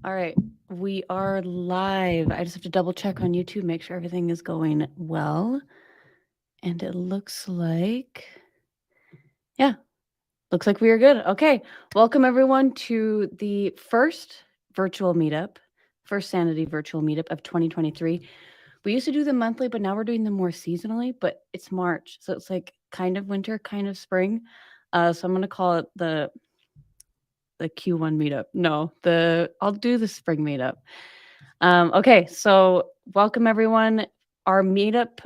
All right, we are live. I just have to double check on YouTube, make sure everything is going well. And it looks like, yeah, looks like we are good. Okay, welcome everyone to the first virtual meetup, first Sanity virtual meetup of 2023. We used to do them monthly, but now we're doing them more seasonally, but it's March. So it's like kind of winter, kind of spring. So I'm going to call it the Q1 meetup. No, I'll do the spring meetup. Okay, so welcome everyone. Our meetup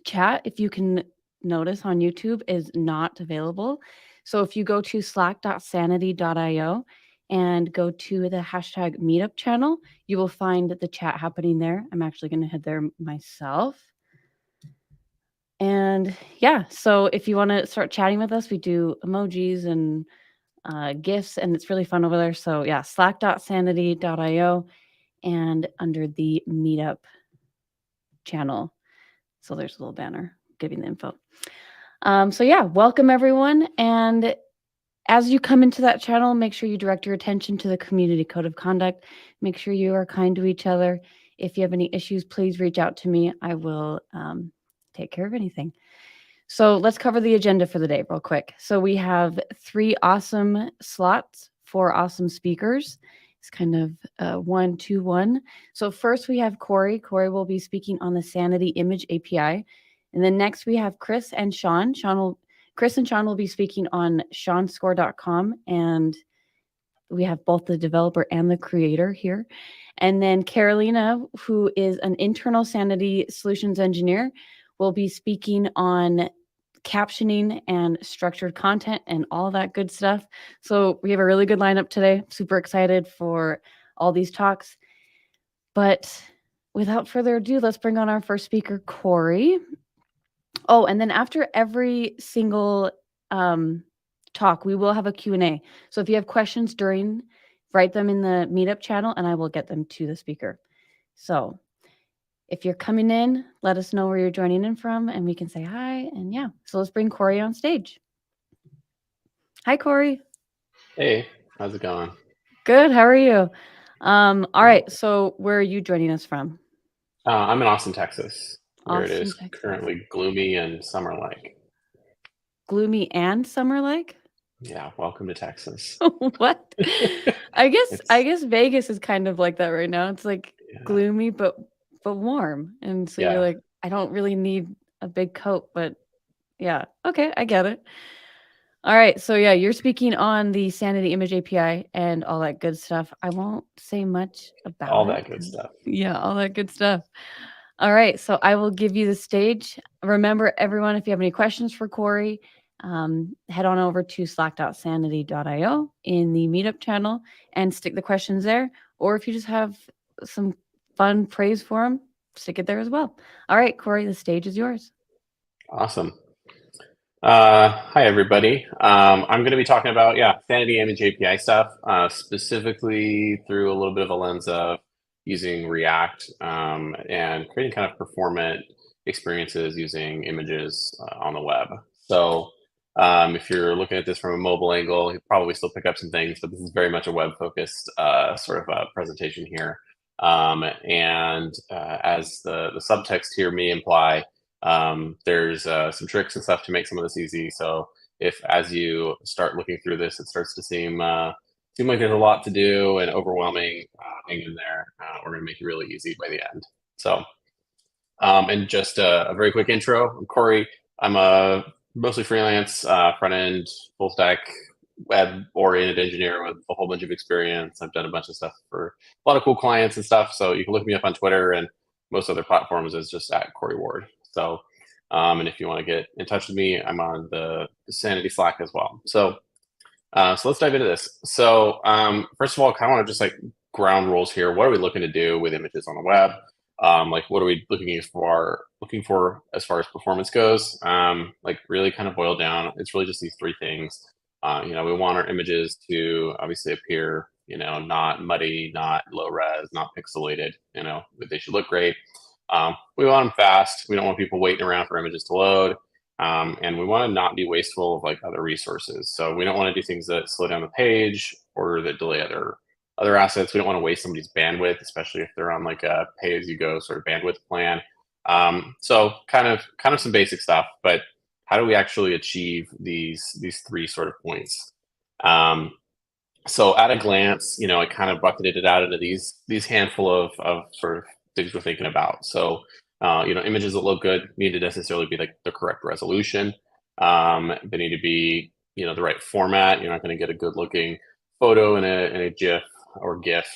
chat, if you can notice on YouTube, is not available. So if you go to slack.sanity.io and go to the hashtag meetup channel, you will find the chat happening there. I'm actually going to head there myself. And yeah, so if you want to start chatting with us, we do emojis and GIFs, and it's really fun over there. So yeah, slack.sanity.io and under the meetup channel. So there's a little banner giving the info. So yeah, welcome everyone. And as you come into that channel, make sure you direct your attention to the community code of conduct. Make sure you are kind to each other. If you have any issues, please reach out to me. I will take care of anything. So let's cover the agenda for the day real quick. So we have 3 awesome slots, 4 awesome speakers. It's kind of 1, 2, 1. So first we have Corey. Corey will be speaking on the Sanity Image API. And then next we have Chris and Sean. Chris and Sean will be speaking on seanscore.com. And we have both the developer and the creator here. And then Carolina, who is an internal Sanity solutions engineer, will be speaking on captioning and structured content and all that good stuff. So we have a really good lineup today. Super excited for all these talks. But without further ado, let's bring on our first speaker, Corey. Oh, and then after every single talk, we will have a Q&A. So if you have questions during, write them in the meetup channel and I will get them to the speaker. So if you're coming in, let us know where you're joining in from and we can say hi. And yeah, so let's bring Corey on stage. Hi, Corey. Hey, how's it going? Good. How are you? All right. So where are you joining us from? I'm in Austin, Texas, where it Austin, is Texas. currently gloomy and summer-like. Gloomy and summer-like? Yeah, welcome to Texas. What? I It's guess Vegas is kind of like that right now. It's like yeah, gloomy but warm. And so you're yeah, like, I don't really need a big coat, but yeah. Okay, I get it. All right. So yeah, you're speaking on the Sanity Image API and all that good stuff. I won't say much about all it that good stuff. yeah, all that good stuff. All right. So I will give you the stage. Remember, everyone, if you have any questions for Corey, head on over to slack.sanity.io in the meetup channel and stick the questions there. Or if you just have some fun praise for him, stick it there as well. All right, Corey, the stage is yours. Awesome. Hi, everybody. I'm going to be talking about, Sanity Image API stuff, specifically through a little bit of a lens of using React and creating kind of performant experiences using images on the web. So if you're looking at this from a mobile angle, you probably still pick up some things, but this is very much a web-focused sort of a presentation here. As the subtext here may imply, there's some tricks and stuff to make some of this easy. So if as you start looking through this, it starts to seem like there's a lot to do and overwhelming, hang in there. We're going to make it really easy by the end. So, and just a very quick intro. I'm Corey. I'm a mostly freelance, front end, full stack, web oriented engineer with a whole bunch of experience. I've done a bunch of stuff for a lot of cool clients and stuff. So you can look me up on Twitter and most other platforms is just at Corey Ward. So, and if you want to get in touch with me, I'm on the Sanity Slack as well. So, so let's dive into this. So, first of all, kind of want to just like ground rules here. What are we looking to do with images on the web? Like, what are we looking for as far as performance goes? Like, really kind of boil down. It's really just these 3 things. We want our images to obviously appear, not muddy, not low res, not pixelated. They should look great. We want them fast. We don't want people waiting around for images to load. And we want to not be wasteful of like other resources. So we don't want to do things that slow down the page or that delay other other assets. We don't want to waste somebody's bandwidth, especially if they're on like a pay-as-you-go sort of bandwidth plan. So kind of some basic stuff, but how do we actually achieve these three sort of points? So at a glance, I kind of bucketed it out into these handful of sort of things we're thinking about. So images that look good need to necessarily be like the correct resolution. They need to be the right format. You're not going to get a good looking photo in a GIF or GIF.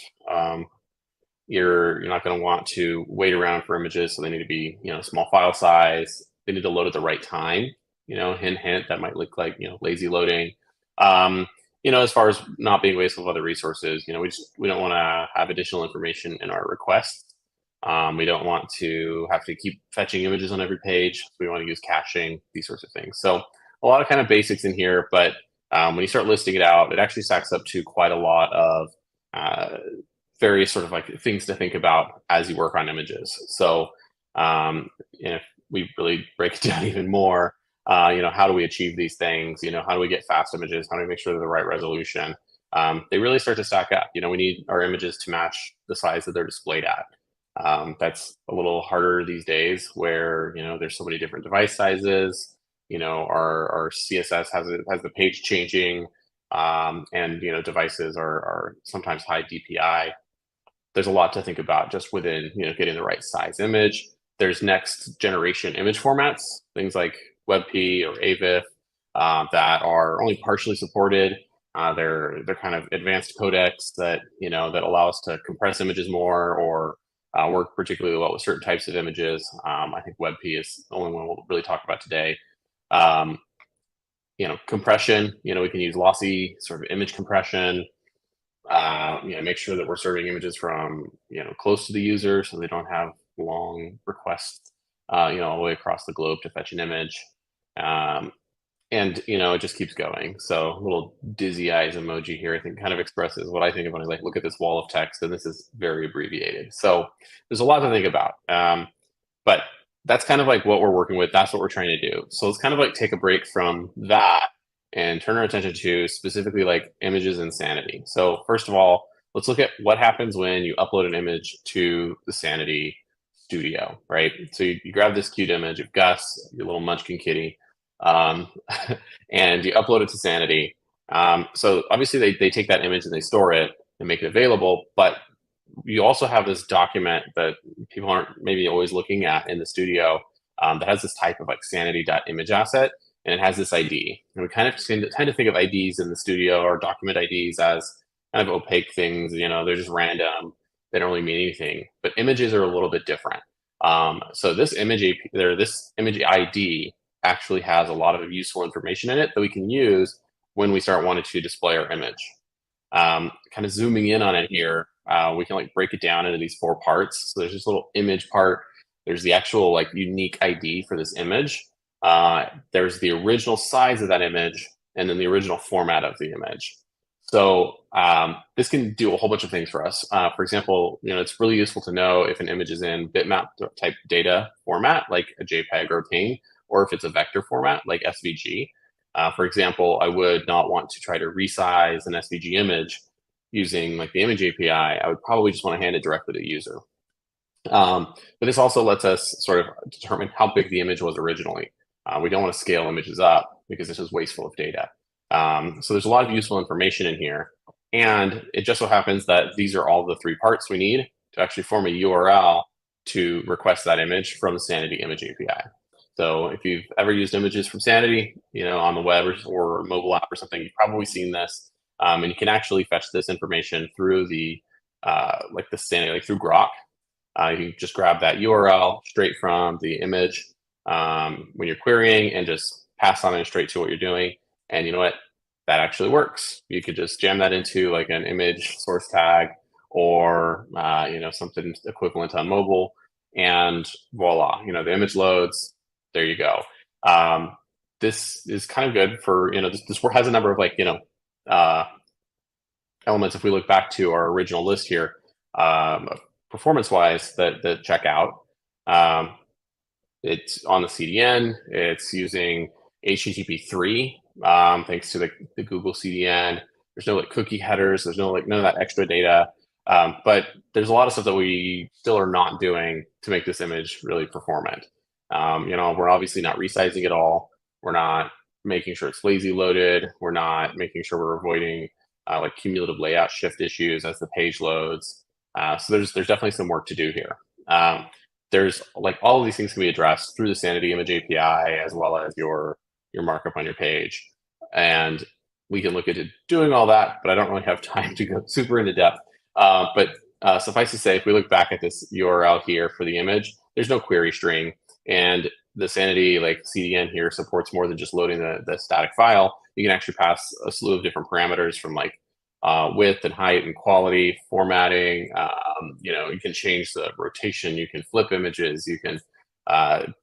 You're not going to want to wait around for images, so they need to be small file size. They need to load at the right time. Hint hint, that might look like lazy loading. Um, as far as not being wasteful of other resources, we don't want to have additional information in our requests. We don't want to have to keep fetching images on every page. We want to use caching, these sorts of things. So a lot of kind of basics in here, but when you start listing it out, it actually stacks up to quite a lot of various sort of like things to think about as you work on images. So if we really break it down even more, how do we achieve these things? How do we get fast images? How do we make sure they're the right resolution? They really start to stack up. We need our images to match the size that they're displayed at. That's a little harder these days where, there's so many different device sizes. Our CSS has the page changing, and, devices are sometimes high DPI. There's a lot to think about just within, getting the right size image. There's next generation image formats, things like WebP or AVIF, that are only partially supported. They're kind of advanced codecs that that allow us to compress images more or work particularly well with certain types of images. I think WebP is the only one we'll really talk about today. Um, compression. We can use lossy sort of image compression. Make sure that we're serving images from close to the user, so they don't have long requests, all the way across the globe to fetch an image. And it just keeps going. So a little dizzy eyes emoji here, I think, kind of expresses what I think of when I look at this wall of text, and this is very abbreviated. So there's a lot to think about. But that's kind of like what we're working with. That's what we're trying to do. So let's kind of like take a break from that and turn our attention to specifically like images and Sanity. So first of all, let's look at what happens when you upload an image to the Sanity studio, right? So you grab this cute image of Gus, your little munchkin kitty, and you upload it to Sanity. So obviously they take that image and they store it and make it available, but you also have this document that people aren't maybe always looking at in the studio, that has this type of like sanity.image asset, and it has this ID. And we kind of tend to think of IDs in the studio or document IDs as kind of opaque things. They're just random. They don't really mean anything. But images are a little bit different. So this this image ID actually has a lot of useful information in it that we can use when we start wanting to display our image. Kind of zooming in on it here, we can like break it down into these 4 parts. So there's this little image part. There's the actual like unique ID for this image. There's the original size of that image, and then the original format of the image. So this can do a whole bunch of things for us. For example, it's really useful to know if an image is in bitmap type data format, like a JPEG or a PNG, or if it's a vector format, like SVG. For example, I would not want to try to resize an SVG image using like the image API. I would probably just want to hand it directly to the user. But this also lets us sort of determine how big the image was originally. We don't want to scale images up because this is wasteful of data. So there's a lot of useful information in here. And it just so happens that these are all the 3 parts we need to actually form a URL to request that image from the Sanity Image API. So if you've ever used images from Sanity, on the web or mobile app or something, you've probably seen this. And you can actually fetch this information through the Sanity, like through Grok. You can just grab that URL straight from the image when you're querying and just pass on it straight to what you're doing. And you know what? That actually works. You could just jam that into like an image source tag or something equivalent on mobile, and voila, the image loads. There you go. This is kind of good for this has a number of like elements. If we look back to our original list here, performance-wise, that check out. It's on the CDN. It's using HTTP3, thanks to the Google CDN. There's no like cookie headers. There's no like none of that extra data. But there's a lot of stuff that we still are not doing to make this image really performant. We're obviously not resizing it all. We're not making sure it's lazy loaded. We're not making sure we're avoiding like cumulative layout shift issues as the page loads. So there's definitely some work to do here. There's like all of these things can be addressed through the Sanity image API as well as your markup on your page. And we can look into doing all that, but I don't really have time to go super into depth. But suffice to say, if we look back at this URL here for the image, there's no query string. And the Sanity like CDN here supports more than just loading the static file. You can actually pass a slew of different parameters from like width and height and quality, formatting. You can change the rotation. You can flip images. You can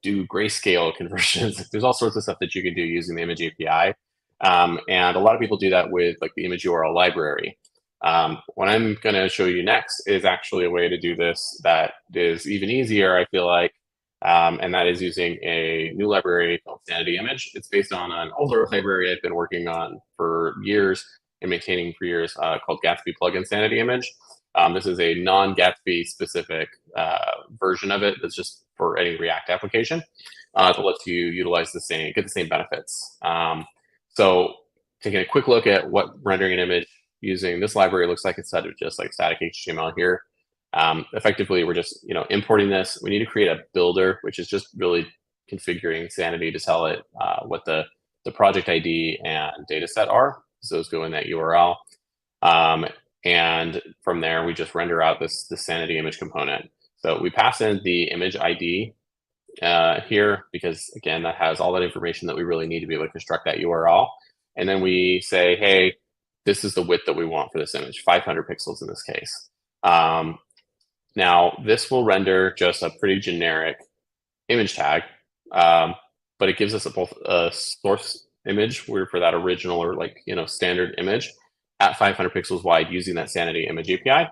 do grayscale conversions. There's all sorts of stuff that you can do using the image API. And a lot of people do that with like the image URL library. What I'm going to show you next is actually a way to do this that is even easier, I feel like, and that is using a new library called Sanity Image. It's based on an older library I've been working on for years and maintaining for years called Gatsby Plugin Sanity Image. This is a non-Gatsby specific version of it that's just for any React application that lets you utilize get the same benefits. So taking a quick look at what rendering an image using this library looks like instead of just like static HTML here. Effectively, we're just importing this. We need to create a builder, which is just really configuring Sanity to tell it what the project ID and data set are. So those go in that URL. And from there, we just render out the Sanity image component. So we pass in the image ID here because, again, that has all that information that we really need to be able to construct that URL. And then we say, hey, this is the width that we want for this image, 500 pixels in this case. Now, this will render just a pretty generic image tag, but it gives us both a source image for that original or standard image at 500 pixels wide using that Sanity image API.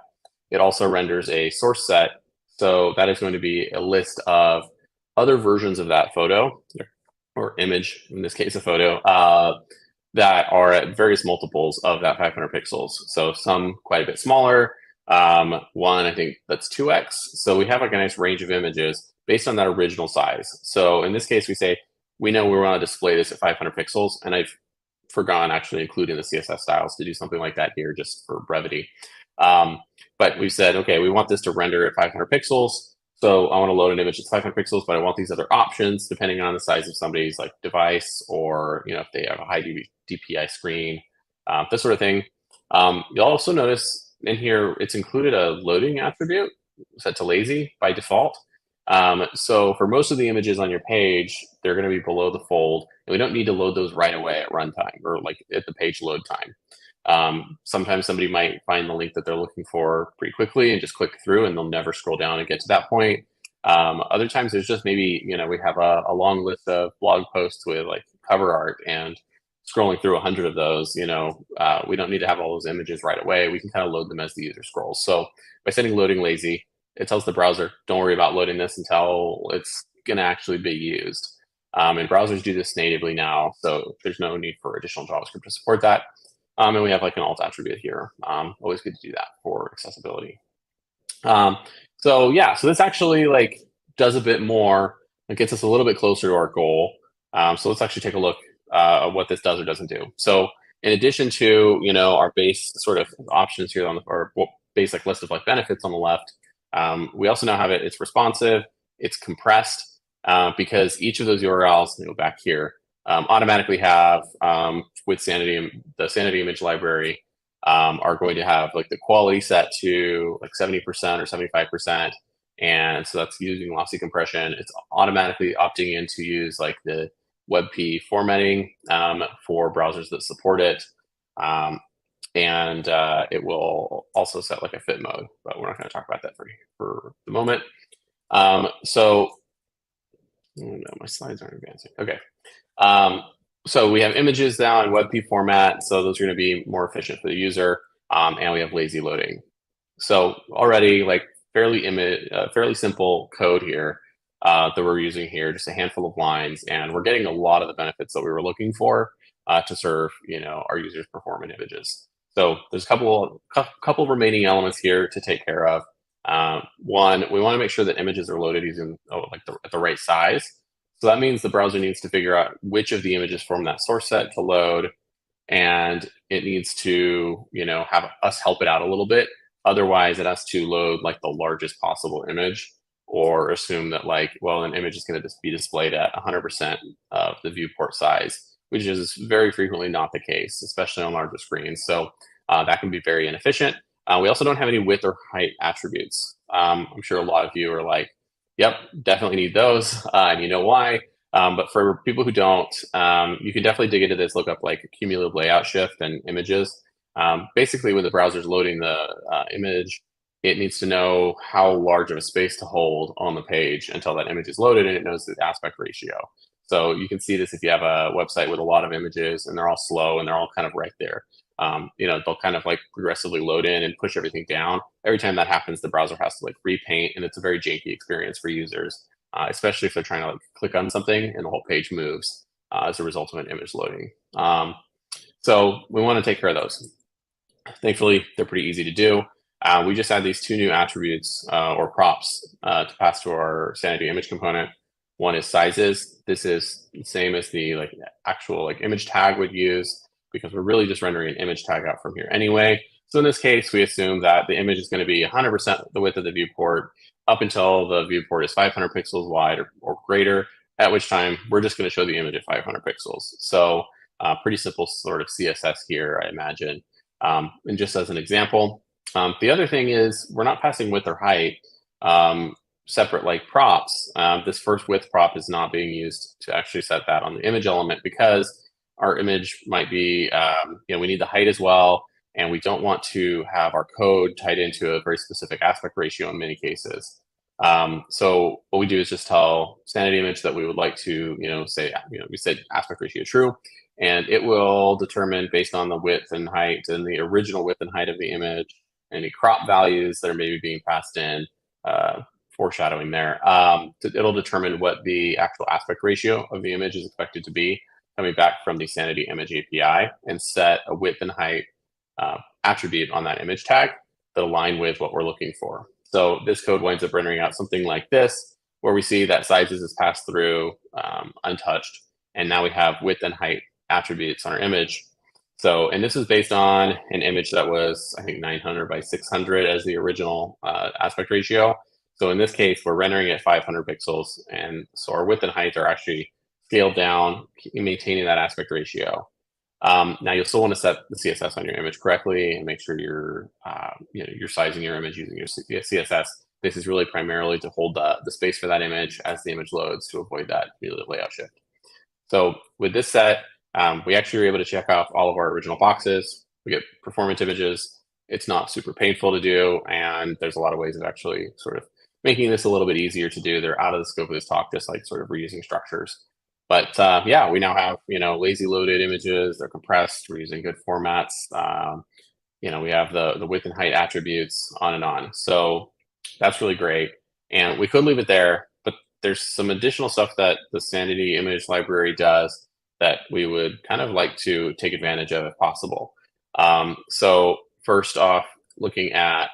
It also renders a source set. So that is going to be a list of other versions of that photo or image, in this case, a photo, that are at various multiples of that 500 pixels. So some quite a bit smaller. One, I think that's 2x. So we have like a nice range of images based on that original size. So in this case, we say, we know we want to display this at 500 pixels. And I've forgone actually including the CSS styles to do something like that here just for brevity. But we said, okay, we want this to render at 500 pixels. So I want to load an image that's 500 pixels, but I want these other options depending on the size of somebody's like device or if they have a high DPI screen, this sort of thing. You'll also notice in here it's included a loading attribute set to lazy by default. So for most of the images on your page, they're going to be below the fold, and we don't need to load those right away at runtime or like at the page load time. Sometimes somebody might find the link that they're looking for pretty quickly and just click through and they'll never scroll down and get to that point. Other times there's just maybe, we have a long list of blog posts with like cover art, and scrolling through 100 of those, we don't need to have all those images right away. We can kind of load them as the user scrolls. So by setting loading lazy, it tells the browser, don't worry about loading this until it's going to actually be used. And browsers do this natively now, so there's no need for additional JavaScript to support that. And we have like an alt attribute here. Always good to do that for accessibility. So this actually like does a bit more. It gets us a little bit closer to our goal. So let's actually take a look at what this does or doesn't do. So in addition to our base sort of options here on our basic list of like benefits on the left, we also now have it's responsive, it's compressed, because each of those URLs, go back here, automatically have with Sanity, the Sanity image library, are going to have like the quality set to like 70% or 75%. And so that's using lossy compression. It's automatically opting in to use like the WebP formatting for browsers that support it. And it will also set like a fit mode, but we're not going to talk about that for the moment. So, oh no, my slides aren't advancing. Okay. So we have images now in WebP format, so those are going to be more efficient for the user, and we have lazy loading. So already like fairly simple code here that we're using here, just a handful of lines, and we're getting a lot of the benefits that we were looking for to serve our users' performant images. So there's a couple remaining elements here to take care of. One, we want to make sure that images are loaded using at the right size. So that means the browser needs to figure out which of the images from that source set to load, and it needs to, have us help it out a little bit. Otherwise, it has to load like the largest possible image, or assume that an image is going to just be displayed at 100% of the viewport size, which is very frequently not the case, especially on larger screens. So that can be very inefficient. We also don't have any width or height attributes. I'm sure a lot of you are like, yep, definitely need those, and you know why. But for people who don't, you can definitely dig into this, look up like cumulative layout shift and images. Basically, when the browser is loading the image, it needs to know how large of a space to hold on the page until that image is loaded, and it knows the aspect ratio. So you can see this if you have a website with a lot of images and they're all slow and they're all kind of right there. They'll kind of like progressively load in and push everything down. Every time that happens, the browser has to like repaint, and it's a very janky experience for users, especially if they're trying to like click on something and the whole page moves as a result of an image loading. So we want to take care of those. Thankfully, they're pretty easy to do. We just add these two new attributes or props to pass to our Sanity image component. One is sizes. This is the same as the actual image tag would use, because we're really just rendering an image tag out from here anyway. So in this case, we assume that the image is going to be 100% the width of the viewport up until the viewport is 500 pixels wide or greater, at which time we're just going to show the image at 500 pixels. So pretty simple sort of CSS here, I imagine. And just as an example, the other thing is we're not passing width or height separate like props. This first width prop is not being used to actually set that on the image element, because our image might be, we need the height as well, and we don't want to have our code tied into a very specific aspect ratio in many cases. So what we do is just tell Sanity image that we would like to, say, we said aspect ratio true, and it will determine based on the width and height and the original width and height of the image, any crop values that are maybe being passed in, foreshadowing there. It'll determine what the actual aspect ratio of the image is expected to be coming back from the Sanity image API, and set a width and height attribute on that image tag that align with what we're looking for. So this code winds up rendering out something like this, where we see that sizes is passed through untouched, and now we have width and height attributes on our image. So, and this is based on an image that was, I think, 900 by 600 as the original aspect ratio. So in this case, we're rendering at 500 pixels, and so our width and height are actually scaled down, maintaining that aspect ratio. Now you'll still want to set the CSS on your image correctly and make sure you're sizing your image using your CSS. This is really primarily to hold the space for that image as the image loads, to avoid that cumulative layout shift. So with this set, we actually are able to check off all of our original boxes. We get performance images. It's not super painful to do, and there's a lot of ways of actually sort of making this a little bit easier to do. They're out of the scope of this talk, just like sort of reusing structures. But yeah, we now have lazy loaded images. They're compressed. We're using good formats. We have the width and height attributes, on and on. So that's really great. And we could leave it there, but there's some additional stuff that the Sanity image library does that we would kind of like to take advantage of if possible. So first off, looking at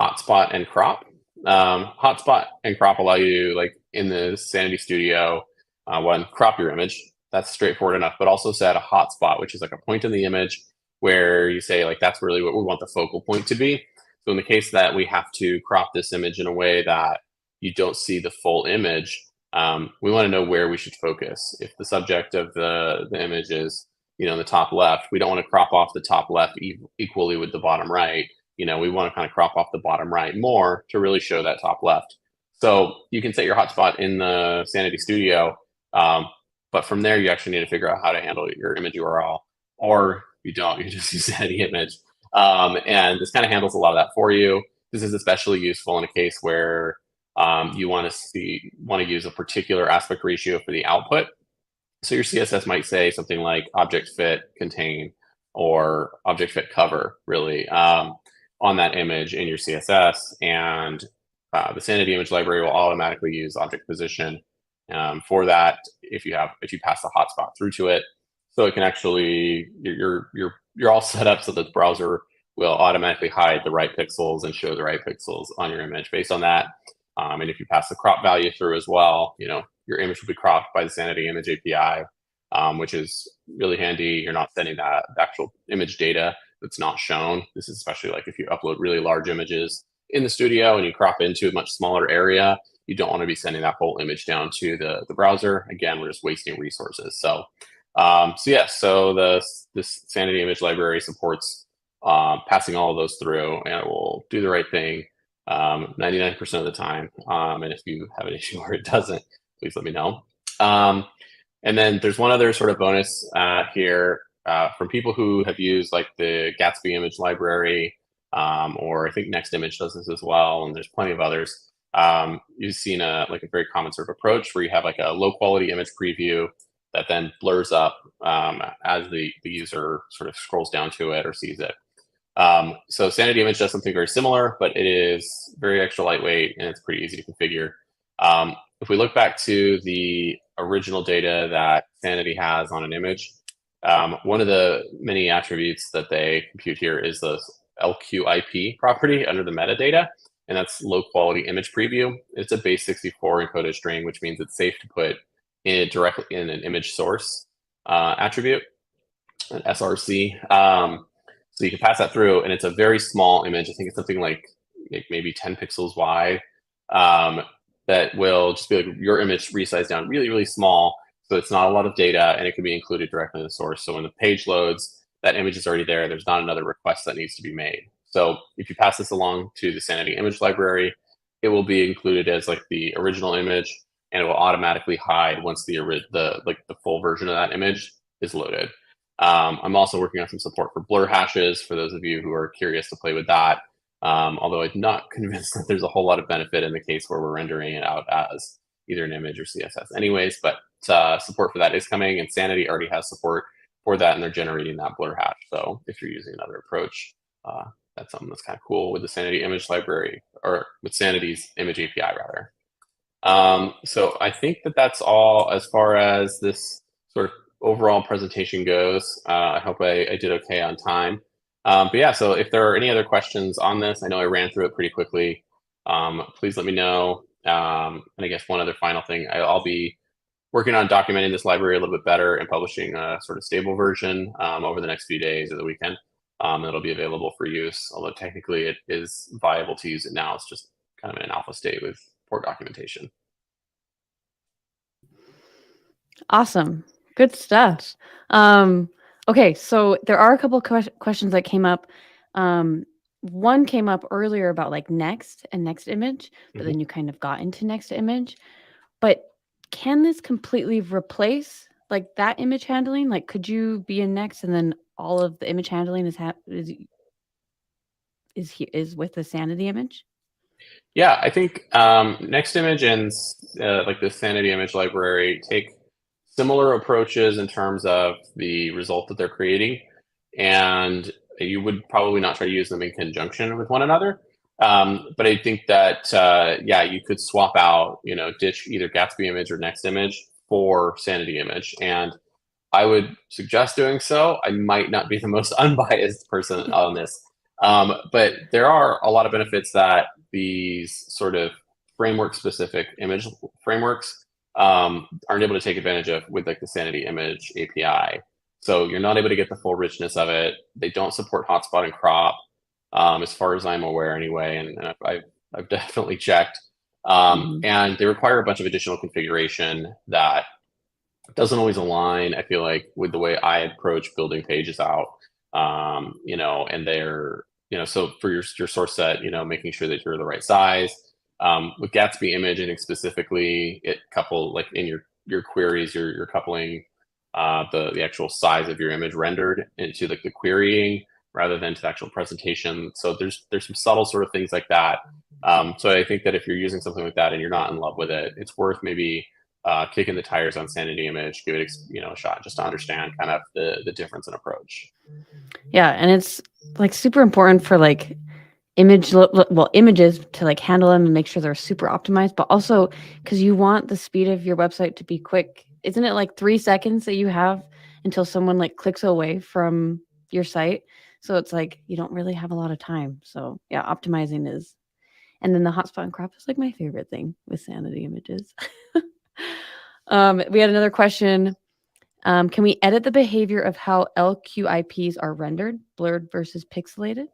hotspot and crop. Hotspot and crop allow you, like in the Sanity Studio, one, crop your image. That's straightforward enough, but also set a hotspot, which is like a point in the image where you say, like, that's really what we want the focal point to be. So in the case that we have to crop this image in a way that you don't see the full image, we want to know where we should focus. If the subject of the image is, in the top left, we don't want to crop off the top left equally with the bottom right. We want to kind of crop off the bottom right more to really show that top left. So you can set your hotspot in the Sanity Studio, but from there, you actually need to figure out how to handle your image URL, or you don't, you just use Sanity image. And this kind of handles a lot of that for you. This is especially useful in a case where you want to use a particular aspect ratio for the output. So your CSS might say something like object fit contain or object fit cover, really, on that image in your CSS. And the Sanity image library will automatically use object position for that if you pass the hotspot through to it. So it can actually, your you're all set up so that the browser will automatically hide the right pixels and show the right pixels on your image based on that. And if you pass the crop value through as well, your image will be cropped by the Sanity Image API, which is really handy. You're not sending that actual image data that's not shown. This is especially like if you upload really large images in the studio and you crop into a much smaller area, you don't want to be sending that whole image down to the browser. Again, we're just wasting resources. So this Sanity image library supports passing all of those through, and it will do the right thing 99% of the time. And if you have an issue where it doesn't, please let me know. And then there's one other sort of bonus here from people who have used like the Gatsby image library, or I think Next Image does this as well, and there's plenty of others. You've seen a very common sort of approach where you have like a low quality image preview that then blurs up as the user sort of scrolls down to it or sees it. So Sanity Image does something very similar, but it is very extra lightweight and it's pretty easy to configure. If we look back to the original data that Sanity has on an image, one of the many attributes that they compute here is the LQIP property under the metadata, and that's low quality image preview. It's a base 64 encoded string, which means it's safe to put it directly in an image source attribute, an SRC. So you can pass that through, and it's a very small image. I think it's something like maybe 10 pixels wide. That will just be like your image resized down really, really small. So it's not a lot of data, and it can be included directly in the source. So when the page loads, that image is already there. There's not another request that needs to be made. So if you pass this along to the Sanity image library, it will be included as like the original image, and it will automatically hide once the full version of that image is loaded. I'm also working on some support for blur hashes for those of you who are curious to play with that. Although I'm not convinced that there's a whole lot of benefit in the case where we're rendering it out as either an image or CSS anyways, but support for that is coming, and Sanity already has support for that, and they're generating that blur hash. So if you're using another approach, that's something that's kind of cool with the Sanity image library, or with Sanity's image API rather. So I think that's all as far as this sort of overall presentation goes. I hope I did okay on time. But yeah, so if there are any other questions on this, I know I ran through it pretty quickly. Please let me know. And I guess one other final thing, I'll be working on documenting this library a little bit better and publishing a sort of stable version over the next few days or the weekend. That'll be available for use, although technically it is viable to use it now. It's just kind of in an alpha state with poor documentation. Awesome. Good stuff. Okay, so there are a couple questions that came up. One came up earlier about like next and next image, but then you kind of got into next image. But can this completely replace like that image handling? Like, could you be in next and then all of the image handling is with the Sanity image? Yeah, I think Next Image and like the Sanity image library take similar approaches in terms of the result that they're creating, and you would probably not try to use them in conjunction with one another. But I think that yeah, you could swap out, ditch either Gatsby image or Next Image for Sanity image, and I would suggest doing so. I might not be the most unbiased person on this, but there are a lot of benefits that these sort of framework-specific image frameworks aren't able to take advantage of with like the Sanity image API. So you're not able to get the full richness of it. They don't support hotspot and crop, as far as I'm aware, anyway. And I've definitely checked, and they require a bunch of additional configuration that doesn't always align, I feel like, with the way I approach building pages out. And they're, so for your source set, making sure that you're the right size. With Gatsby image, I think specifically, it couple like in your queries, you're coupling the actual size of your image rendered into like the querying rather than to the actual presentation. So there's some subtle sort of things like that. So I think that if you're using something like that and you're not in love with it, it's worth maybe kicking the tires on Sanity image, give it a shot just to understand kind of the difference in approach. Yeah, and it's like super important for like images to like handle them and make sure they're super optimized, but also because you want the speed of your website to be quick. Isn't it like 3 seconds that you have until someone like clicks away from your site. So it's like you don't really have a lot of time. So yeah, optimizing is. And then the hotspot and crop is like my favorite thing with Sanity images. We had another question. Can we edit the behavior of how LQIPs are rendered, blurred versus pixelated?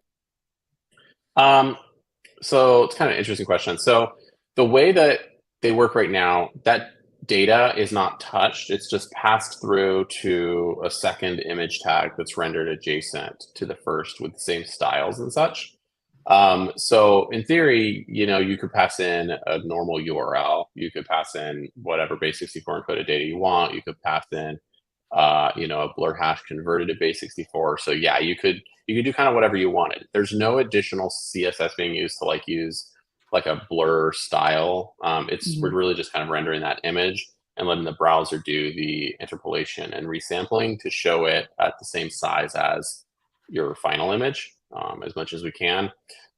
So it's kind of an interesting question. So the way that they work right now, that data is not touched. It's just passed through to a second image tag that's rendered adjacent to the first with the same styles and such. So in theory, you could pass in a normal URL. You could pass in whatever base64 encoded data you want. You could pass in, a blur hash converted to base64. So yeah, you could do kind of whatever you wanted. There's no additional CSS being used to use like a blur style. We're really just kind of rendering that image and letting the browser do the interpolation and resampling to show it at the same size as your final image, as much as we can.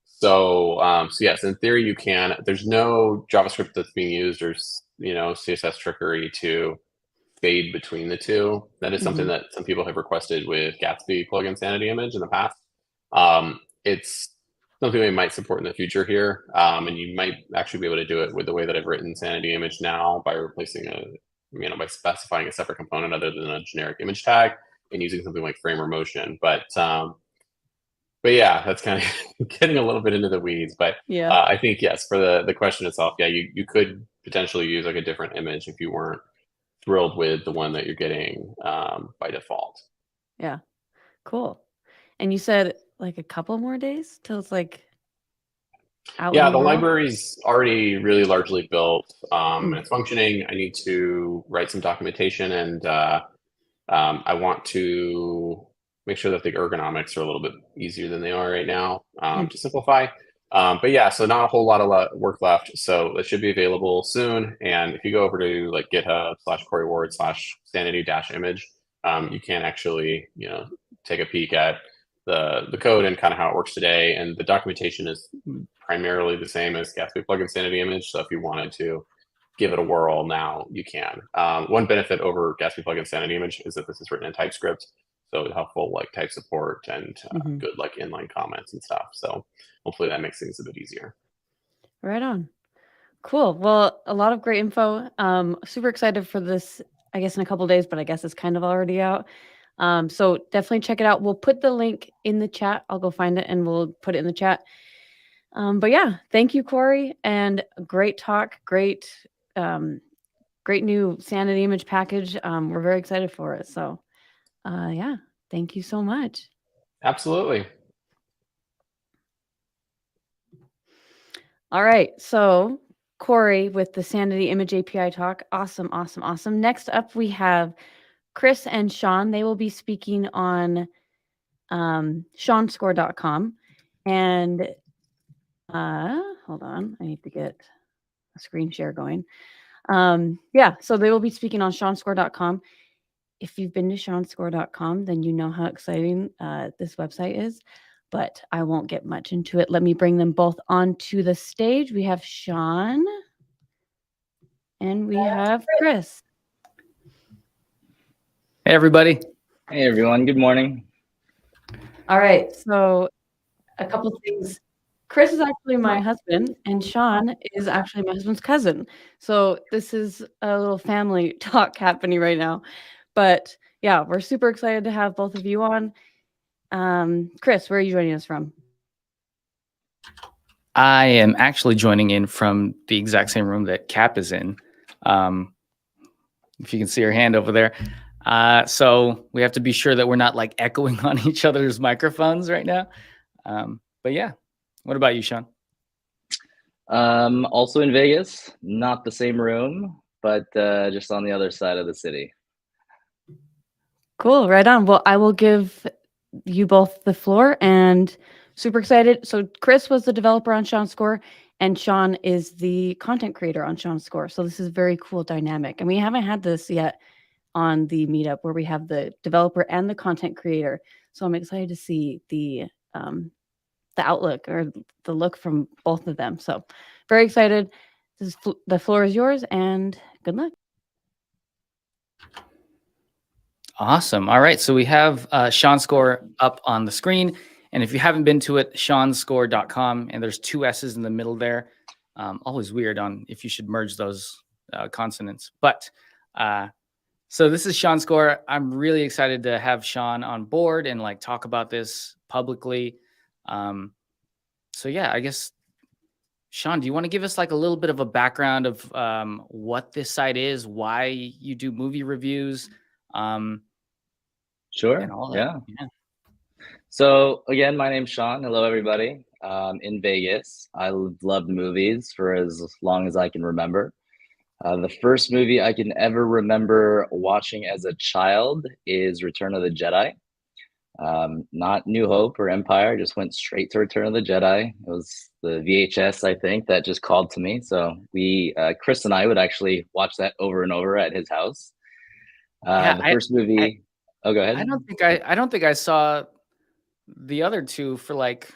So yes, in theory you can. There's no JavaScript that's being used or CSS trickery to fade between the two. That is something that some people have requested with Gatsby plugin Sanity Image in the past. It's something we might support in the future here, and you might actually be able to do it with the way that I've written Sanity Image now by replacing by specifying a separate component other than a generic image tag and using something like frame or motion. But yeah, that's kind of getting a little bit into the weeds. But Yeah. I think yes, for the question itself, yeah, you could potentially use like a different image if you weren't thrilled with the one that you're getting by default. Yeah. Cool. And you said like a couple more days till it's like out in Yeah, the the world? library's already really largely built and it's functioning. I need to write some documentation and I want to make sure that the ergonomics are a little bit easier than they are right now to simplify. But yeah, so not a whole lot of work left. So it should be available soon. And if you go over to like GitHub/Corey Ward/sanity-image, you can actually, take a peek at the code and kind of how it works today. And the documentation is primarily the same as Gatsby plugin Sanity Image. So if you wanted to give it a whirl now, you can. One benefit over Gatsby plugin Sanity Image is that this is written in TypeScript, so it's helpful like type support and good like inline comments and stuff. So hopefully that makes things a bit easier. Right on. Cool. Well, a lot of great info. Super excited for this, I guess in a couple days, but I guess it's kind of already out. So definitely check it out. We'll put the link in the chat. I'll go find it and we'll put it in the chat. But yeah, thank you, Corey, and great talk. Great new Sanity image package. We're very excited for it. So yeah, thank you so much. Absolutely. All right. So Corey with the Sanity image API talk. Awesome, awesome, awesome. Next up, we have Chris and Sean. They will be speaking on SeanScore.com. And hold on, I need to get a screen share going. Yeah, so they will be speaking on SeanScore.com. If you've been to SeanScore.com, then you know how exciting this website is, but I won't get much into it. Let me bring them both onto the stage. We have Sean and we have Chris. Hey, everybody. Hey, everyone. Good morning. All right, so a couple things. Chris is actually my husband, and Sean is actually my husband's cousin. So this is a little family talk happening right now. But yeah, we're super excited to have both of you on. Chris, where are you joining us from? I am actually joining in from the exact same room that Cap is in. If you can see her hand over there. So we have to be sure that we're not like echoing on each other's microphones right now. But yeah, what about you, Sean? Also in Vegas, not the same room, but just on the other side of the city. Cool, right on. Well, I will give you both the floor and super excited. So Chris was the developer on SeanScore and Sean is the content creator on SeanScore. So this is very cool dynamic. And we haven't had this yet on the meetup where we have the developer and the content creator. So I'm excited to see the outlook or the look from both of them. So very excited. The floor is yours and good luck. Awesome. All right. So we have Sean's score up on the screen. And if you haven't been to it, seanscore.com, and there's 2 S's in the middle there. Always weird on if you should merge those consonants. But so this is Sean's score. I'm really excited to have Sean on board and like talk about this publicly. So yeah, I guess, Sean, do you want to give us like a little bit of a background of what this site is, why you do movie reviews? Sure. And all that. Yeah. So again, my name's Sean. Hello, everybody. In Vegas. I loved movies for as long as I can remember. The first movie I can ever remember watching as a child is Return of the Jedi. Not New Hope or Empire, just went straight to Return of the Jedi. It was the VHS, I think, that just called to me. So we, Chris and I would actually watch that over and over at his house. The first movie. Oh, go ahead. I don't think I saw the other two for like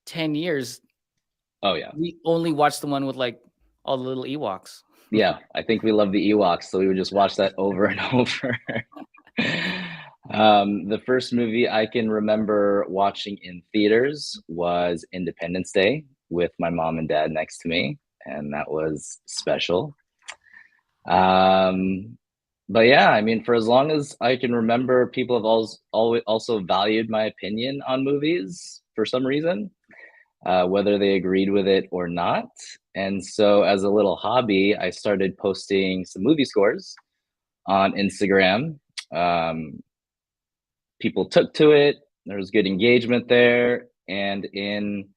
10 years. Oh yeah. We only watched the one with like all the little Ewoks. Yeah, I think we love the Ewoks, so we would just watch that over and over. The first movie I can remember watching in theaters was Independence Day with my mom and dad next to me, and that was special. But yeah, I mean, for as long as I can remember, people have always also valued my opinion on movies for some reason, whether they agreed with it or not. And so as a little hobby, I started posting some movie scores on Instagram. People took to it. There was good engagement there. And in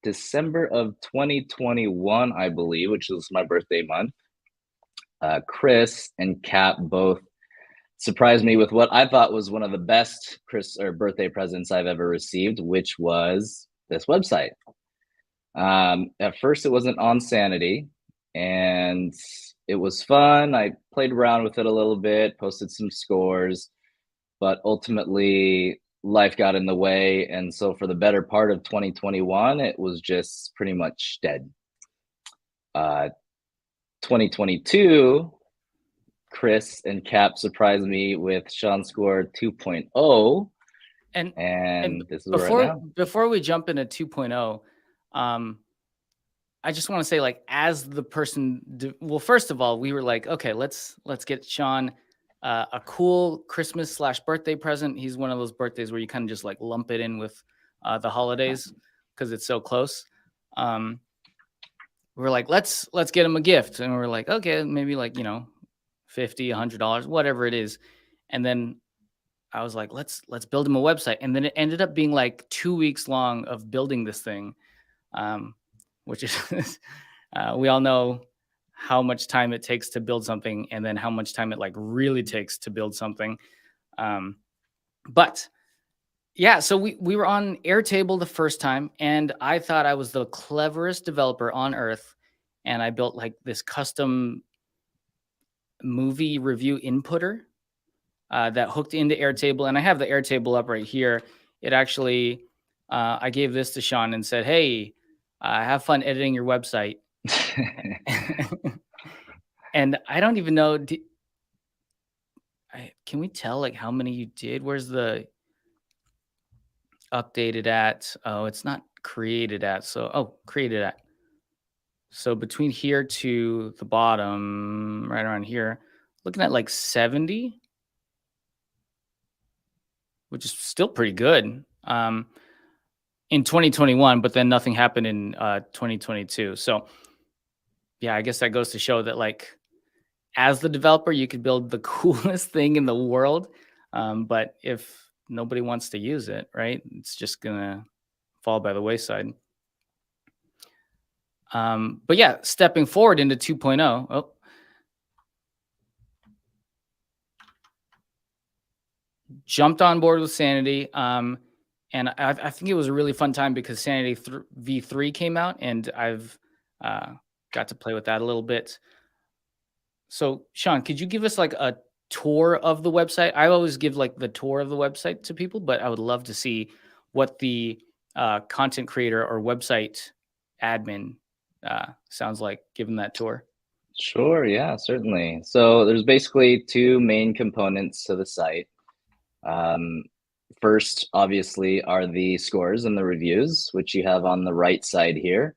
December of 2021, I believe, which was my birthday month, Chris and Cap both surprised me with what I thought was one of the best birthday presents I've ever received, which was this website. At first, it wasn't on Sanity, and it was fun. I played around with it a little bit, posted some scores, but ultimately life got in the way. And so for the better part of 2021, it was just pretty much dead. 2022, Chris and Cap surprised me with Sean Score 2.0. And this is before we jump into 2.0, I just want to say, like, as the person, well, first of all, we were like, okay, let's get Sean a cool Christmas / birthday present. He's one of those birthdays where you kind of just like lump it in with the holidays because it's so close. We're like, let's get him a gift, and we're like, okay, maybe like, $50, $100, whatever it is. And then I was like, let's build him a website. And then it ended up being like 2 weeks long of building this thing, which is, we all know how much time it takes to build something and then how much time it like really takes to build something. But yeah, so we were on Airtable the first time, and I thought I was the cleverest developer on earth. And I built like this custom movie review inputter that hooked into Airtable. And I have the Airtable up right here. It actually, I gave this to Sean and said, hey, have fun editing your website. And I don't even know, can we tell like how many you did? Where's the updated at? Oh, it's not created at. So, created at. So between here to the bottom, right around here, looking at like 70, which is still pretty good in 2021, but then nothing happened in 2022. So yeah, I guess that goes to show that like as the developer, you could build the coolest thing in the world. But if nobody wants to use it, right, it's just going to fall by the wayside. But yeah, stepping forward into 2.0. Jumped on board with Sanity. And I think it was a really fun time because Sanity V3 came out, and I've got to play with that a little bit. So, Sean, could you give us like a tour of the website? I always give like the tour of the website to people, but I would love to see what the content creator or website admin sounds like given that tour. Sure, yeah, certainly. So there's basically two main components to the site. First, obviously, are the scores and the reviews, which you have on the right side here.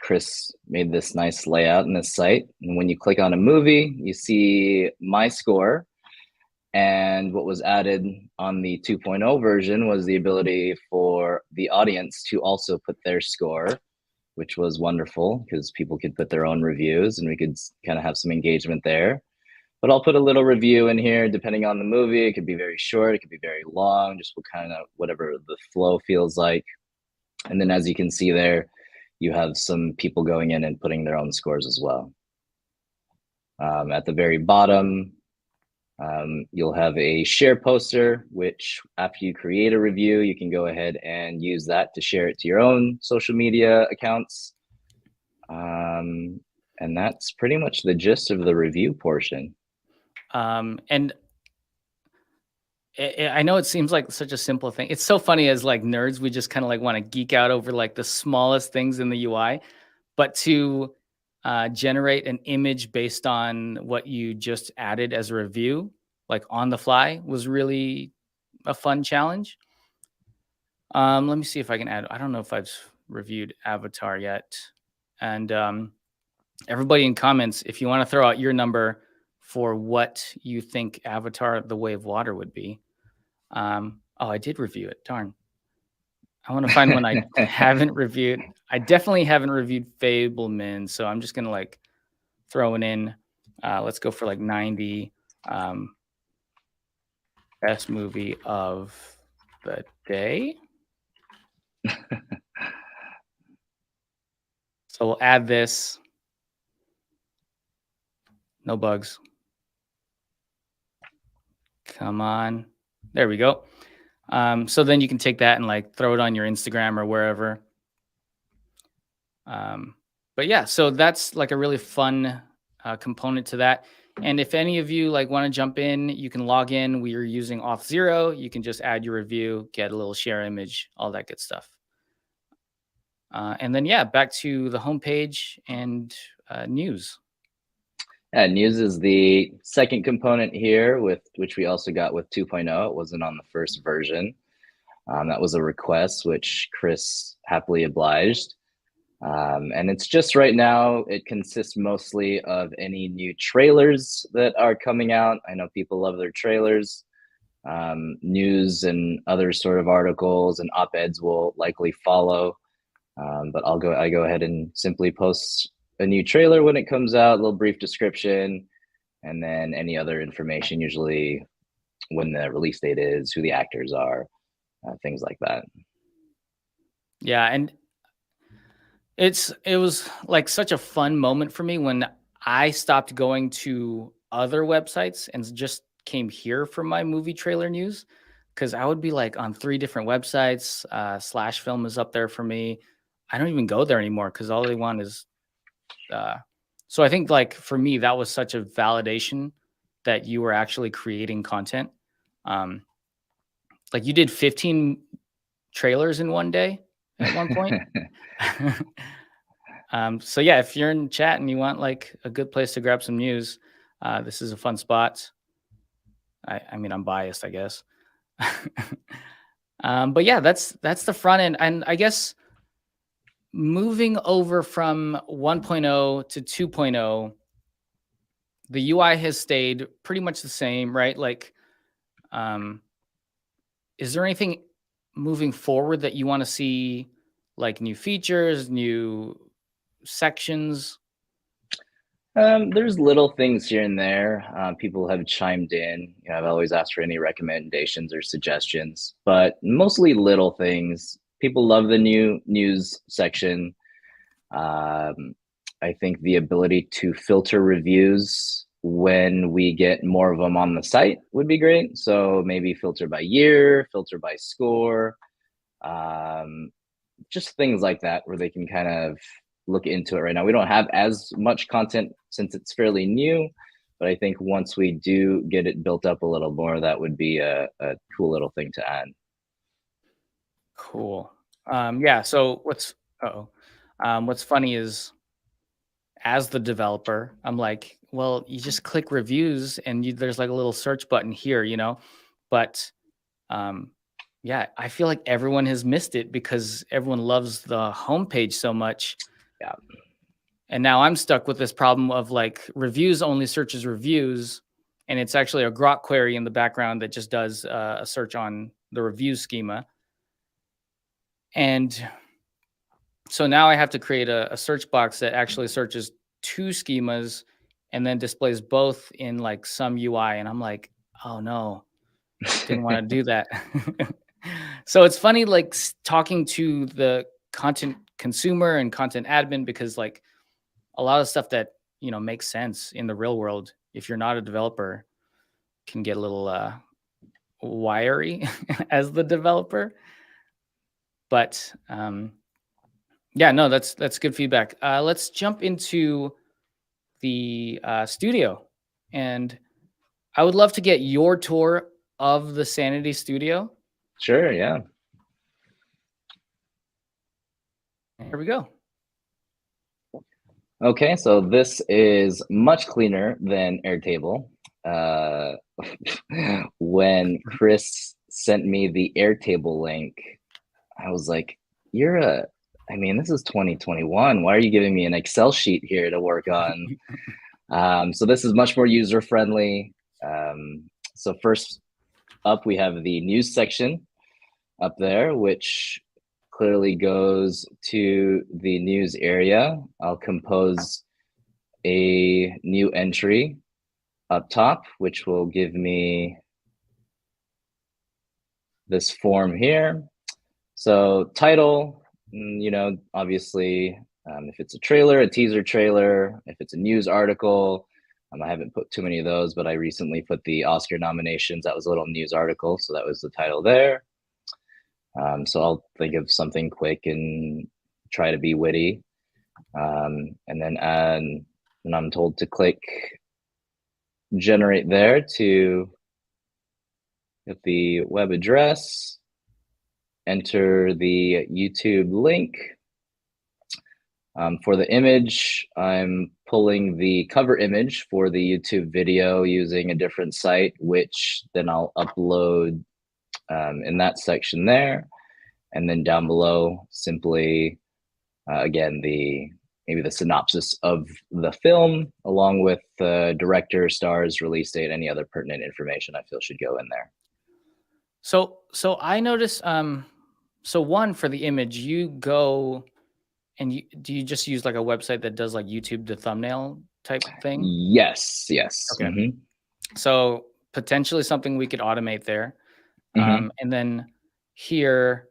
Chris made this nice layout in this site. And when you click on a movie, you see my score. And what was added on the 2.0 version was the ability for the audience to also put their score, which was wonderful because people could put their own reviews and we could kind of have some engagement there. But I'll put a little review in here depending on the movie. It could be very short, it could be very long, just whatever the flow feels like. And then as you can see there, you have some people going in and putting their own scores as well. At the very bottom, you'll have a share poster, which after you create a review, you can go ahead and use that to share it to your own social media accounts. And that's pretty much the gist of the review portion. And I know it seems like such a simple thing. It's so funny as like nerds, we just kind of like want to geek out over like the smallest things in the UI, but to generate an image based on what you just added as a review, like on the fly, was really a fun challenge. Let me see if I can add. I don't know if I've reviewed Avatar yet. And everybody in comments, if you want to throw out your number for what you think Avatar: The Way of Water would be. Oh, I did review it. Darn. I want to find one I haven't reviewed. I definitely haven't reviewed Fableman, so I'm just going to like throw it in. Let's go for like 90. Best movie of the day. So we'll add this. No bugs. Come on. There we go. So then you can take that and like throw it on your Instagram or wherever. But yeah, so that's like a really fun component to that. And if any of you like want to jump in, you can log in. We are using Auth0. You can just add your review, get a little share image, all that good stuff. And then, yeah, back to the homepage and news. Yeah, news is the second component here, with which we also got with 2.0. It wasn't on the first version. That was a request, which Chris happily obliged. And it's just right now, it consists mostly of any new trailers that are coming out. I know people love their trailers. News and other sort of articles and op-eds will likely follow. But I go ahead and simply post a new trailer when it comes out, a little brief description, and then any other information, usually when the release date is, who the actors are, things like that. Yeah, and it was like such a fun moment for me when I stopped going to other websites and just came here for my movie trailer news, because I would be like on 3 different websites. Slash Film is up there for me. I don't even go there anymore because all they want is so I think like for me, that was such a validation that you were actually creating content. Like you did 15 trailers in one day at one point. So yeah, if you're in chat and you want like a good place to grab some news, this is a fun spot. I mean, I'm biased, I guess. But yeah, that's the front end. And I guess moving over from 1.0 to 2.0, the UI has stayed pretty much the same, right? Like, is there anything moving forward that you want to see, like new features, new sections? There's little things here and there. People have chimed in. You know, I've always asked for any recommendations or suggestions, but mostly little things. People love the new news section. I think the ability to filter reviews when we get more of them on the site would be great. So maybe filter by year, filter by score, just things like that where they can kind of look into it. Right now we don't have as much content since it's fairly new, but I think once we do get it built up a little more, that would be a cool little thing to add. Cool. Yeah, so what's funny is, as the developer, I'm like, well, you just click reviews and there's like a little search button here, you know, but yeah, I feel like everyone has missed it because everyone loves the homepage so much. Yeah. And now I'm stuck with this problem of like reviews only searches reviews, and it's actually a Grok query in the background that just does a search on the review schema. And so now I have to create a search box that actually searches two schemas and then displays both in like some UI. And I'm like, oh no, didn't want to do that. So it's funny, like talking to the content consumer and content admin, because like a lot of stuff that, you know, makes sense in the real world, if you're not a developer, can get a little wiry as the developer. But yeah, no, that's good feedback. Let's jump into the studio, and I would love to get your tour of the Sanity studio. Sure, yeah. Here we go. Okay, so this is much cleaner than Airtable. When Chris sent me the Airtable link, I was like, I mean, this is 2021. Why are you giving me an Excel sheet here to work on? So this is much more user-friendly. So first up, we have the news section up there, which clearly goes to the news area. I'll compose a new entry up top, which will give me this form here. So title, you know, obviously, if it's a trailer, a teaser trailer, if it's a news article, I haven't put too many of those, but I recently put the Oscar nominations. That was a little news article, so that was the title there. So I'll think of something quick and try to be witty. And then I'm told to click generate there to get the web address, enter the YouTube link. For the image, I'm pulling the cover image for the YouTube video using a different site, which then I'll upload in that section there. And then down below, simply, again, maybe the synopsis of the film, along with the director, stars, release date, any other pertinent information I feel should go in there. So I notice, so one, for the image, you go and do you just use like a website that does like YouTube the thumbnail type thing? Yes. Okay. Mm-hmm. So potentially something we could automate there. Mm-hmm. And then here,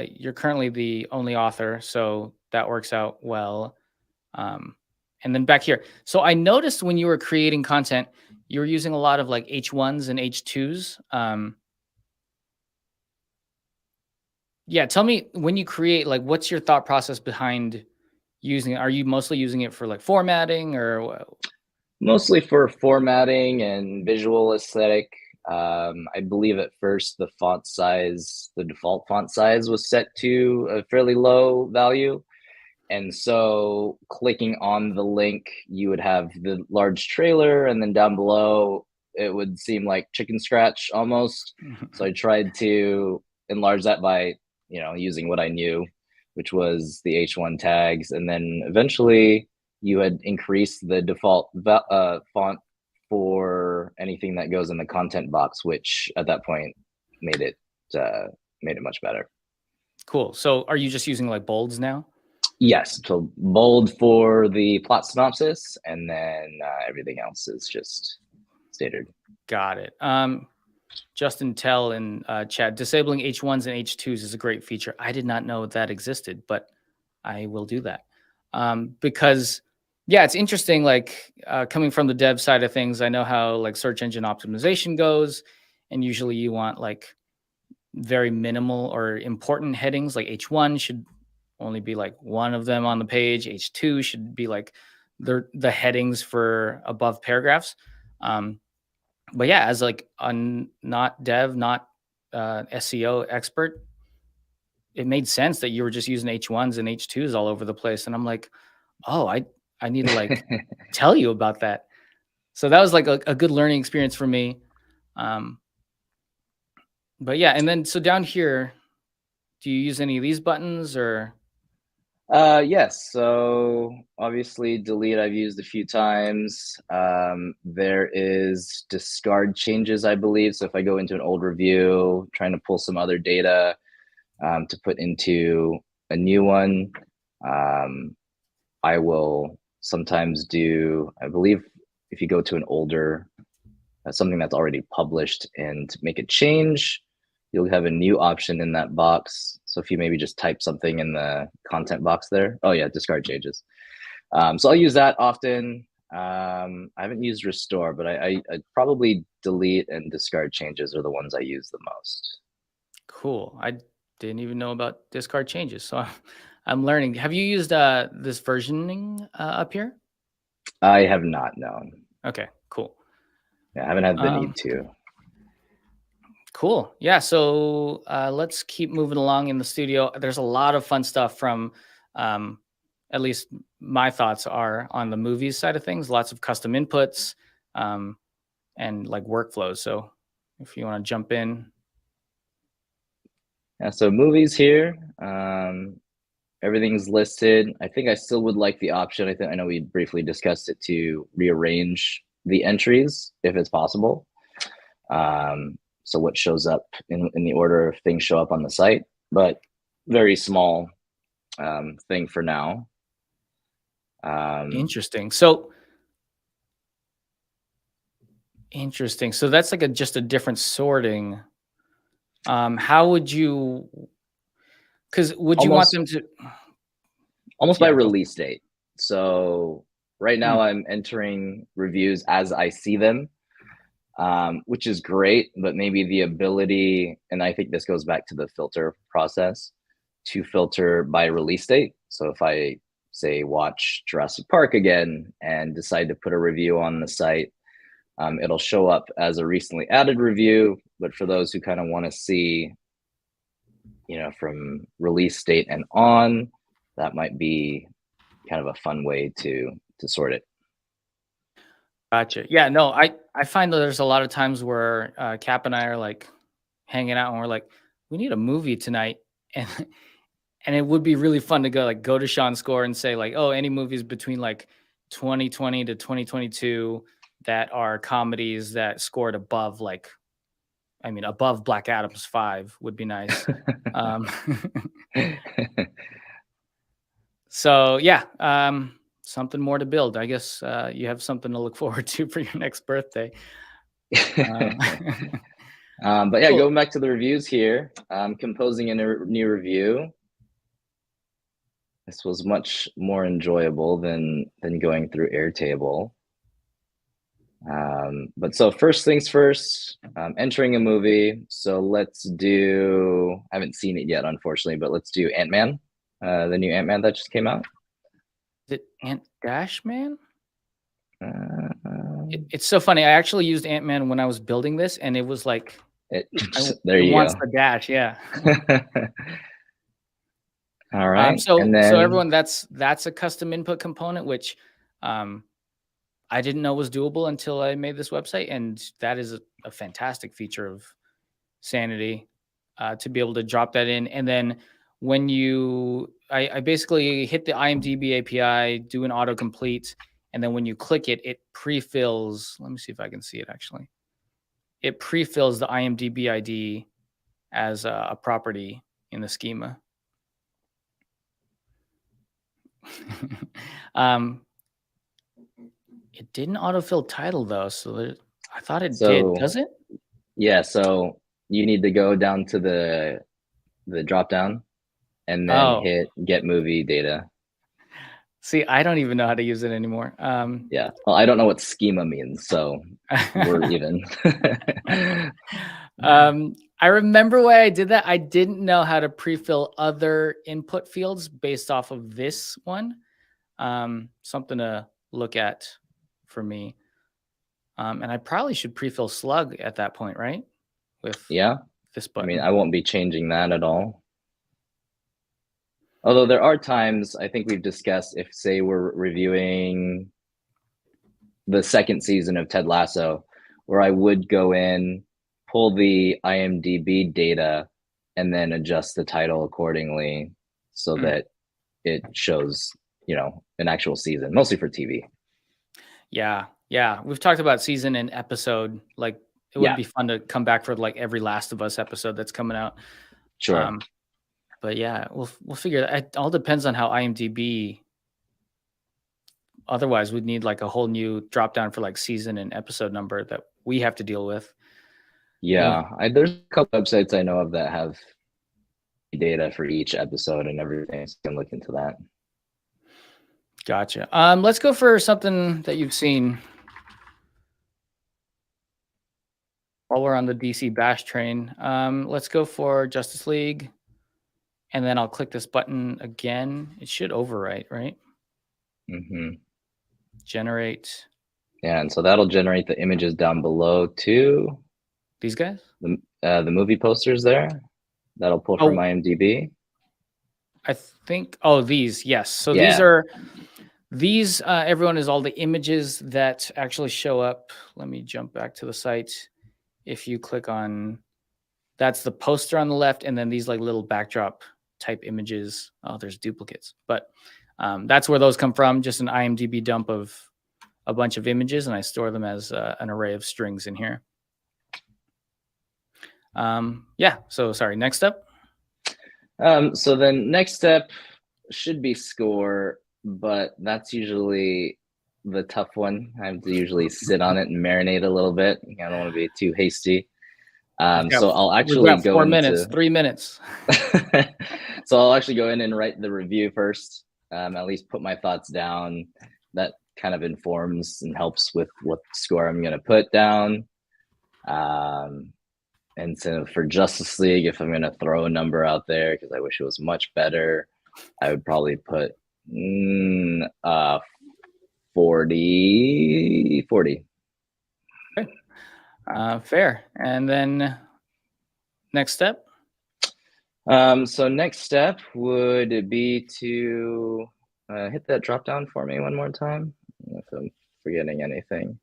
you're currently the only author, so that works out well. And then back here, so I noticed when you were creating content, you were using a lot of like H1s and H2s. Yeah, tell me, when you create, like, what's your thought process behind using it? Are you mostly using it for like formatting or? Mostly for formatting and visual aesthetic. I believe at first the default font size was set to a fairly low value. And so clicking on the link, you would have the large trailer, and then down below, it would seem like chicken scratch almost. So I tried to enlarge that by, you know, using what I knew, which was the H1 tags. And then eventually you had increased the default font for anything that goes in the content box, which at that point made it much better. Cool. So are you just using like bolds now? Yes. So bold for the plot synopsis, and then everything else is just standard. Got it. Justin Tell in chat, disabling H1s and H2s is a great feature. I did not know that existed, but I will do that. Because yeah, it's interesting, like coming from the dev side of things, I know how like search engine optimization goes, and usually you want like very minimal or important headings. Like H1 should only be like one of them on the page. H2 should be like the headings for above paragraphs. But yeah, as like a not dev, not SEO expert, it made sense that you were just using H1s and H2s all over the place. And I'm like, oh, I need to like tell you about that. So that was like a good learning experience for me. But yeah, and then so down here, do you use any of these buttons or? Yes. So obviously delete I've used a few times. There is discard changes, I believe. So if I go into an old review, trying to pull some other data to put into a new one, I will sometimes do, I believe if you go to an older, something that's already published and make a change, you'll have a new option in that box. So if you maybe just type something in the content box there, oh yeah, discard changes. So I'll use that often. I haven't used restore, but I probably delete and discard changes are the ones I use the most. Cool. I didn't even know about discard changes, so I'm learning. Have you used this versioning up here? I have not known. Okay, cool. Yeah, I haven't had the need to. Cool. Yeah. So let's keep moving along in the studio. There's a lot of fun stuff from, at least my thoughts are on the movies side of things. Lots of custom inputs and like workflows. So if you want to jump in. Yeah. So movies here. Everything's listed. I think I still would like the option. I know we briefly discussed it to rearrange the entries if it's possible. So what shows up in the order of things show up on the site, but very small thing for now. Interesting. So that's like just a different sorting. How would you? Because would you want them to? Almost by release date. So right now I'm entering reviews as I see them, which is great, but maybe the ability, and I think this goes back to the filter process, to filter by release date. So if I say watch Jurassic Park again and decide to put a review on the site, it'll show up as a recently added review. But for those who kind of want to see, from release date and on, that might be kind of a fun way to sort it. Gotcha. Yeah, no, I find that there's a lot of times where Cap and I are like hanging out and we're like, we need a movie tonight. And it would be really fun to go to Sean Score and say like, oh, any movies between like 2020 to 2022 that are comedies that scored above above Black Adam's 5 would be nice. So yeah, something more to build. I guess you have something to look forward to for your next birthday. But yeah, cool. Going back to the reviews here, composing a new review. This was much more enjoyable than going through Airtable. But so first things first, entering a movie. So let's do, I haven't seen it yet, unfortunately, but let's do Ant-Man, the new Ant-Man that just came out. Is it Ant-Man? It's so funny. I actually used Ant-Man when I was building this, and it was like, there you wants go. the dash, yeah. All right. So everyone, that's a custom input component, which I didn't know was doable until I made this website, and that is a fantastic feature of Sanity to be able to drop that in. And then when I basically hit the IMDb API, do an autocomplete, and then when you click it, it pre-fills. Let me see if I can see it actually. It pre-fills the IMDb ID as a property in the schema. It didn't autofill title though, so I thought it did. Does it? Yeah. So you need to go down to the drop down, and then hit get movie data. See, I don't even know how to use it anymore. Yeah. Well, I don't know what schema means, so we're even. I remember why I did that. I didn't know how to pre-fill other input fields based off of this one. Something to look at for me. And I probably should pre-fill slug at that point, right? With this button. I mean, I won't be changing that at all. Although there are times I think we've discussed if, say, we're reviewing the second season of Ted Lasso, where I would go in, pull the IMDb data, and then adjust the title accordingly so that it shows, an actual season, mostly for TV. Yeah. Yeah. We've talked about season and episode. Like it would Yeah. be fun to come back for like every Last of Us episode that's coming out. Sure. But yeah, we'll figure that. It all depends on how IMDb. Otherwise, we'd need like a whole new drop down for like season and episode number that we have to deal with. Yeah. There's a couple websites I know of that have data for each episode and everything. So you can look into that. Gotcha. Let's go for something that you've seen while we're on the DC Bash train. Let's go for Justice League, and then I'll click this button again. It should overwrite, right? Mm-hmm. Generate. Yeah, and so that'll generate the images down below too. These guys? The movie posters there. That'll pull from IMDb. I think. Oh, these. Yes. So Yeah. these. Everyone is all the images that actually show up. Let me jump back to the site. If you click on, that's the poster on the left, and then these like little backdrop type images. Oh, there's duplicates, but that's where those come from. Just an IMDb dump of a bunch of images, and I store them as an array of strings in here. Yeah. So sorry. Next up. So then next step should be score, but that's usually the tough one. I have to usually sit on it and marinate a little bit. I don't want to be too hasty. So I'll actually go 4 minutes, 3 minutes. So I'll actually go in and write the review first. At least put my thoughts down. That kind of informs and helps with what score I'm going to put down. And so for Justice League, if I'm going to throw a number out there, because I wish it was much better, I would probably put 40. Okay. Fair. And then next step? So next step would be to hit that drop down for me one more time, if I'm forgetting anything.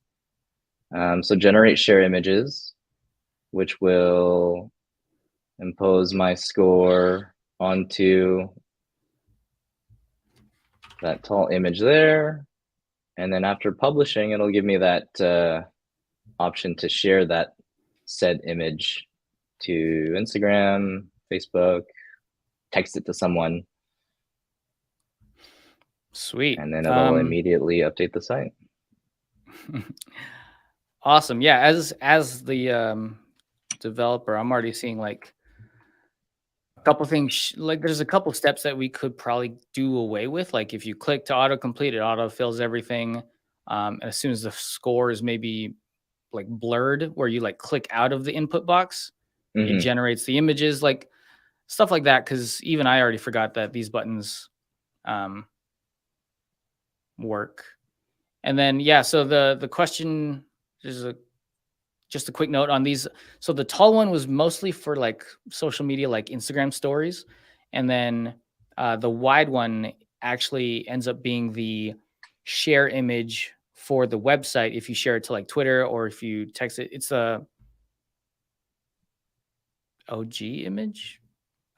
So generate share images, which will impose my score onto that tall image there. And then after publishing, it'll give me that option to share that said image to Instagram, Facebook, text it to someone. Sweet. And then it'll immediately update the site. Awesome. Yeah. As the developer, I'm already seeing like a couple things. Like there's a couple steps that we could probably do away with. Like if you click to autocomplete, it autofills everything. And as soon as the score is maybe like blurred, where you like click out of the input box, it generates the images, like stuff like that. Because even I already forgot that these buttons work. And then so the question is just a quick note on these. So the tall one was mostly for like social media, like Instagram stories. And then the wide one actually ends up being the share image for the website. If you share it to like Twitter or if you text it, it's a OG image.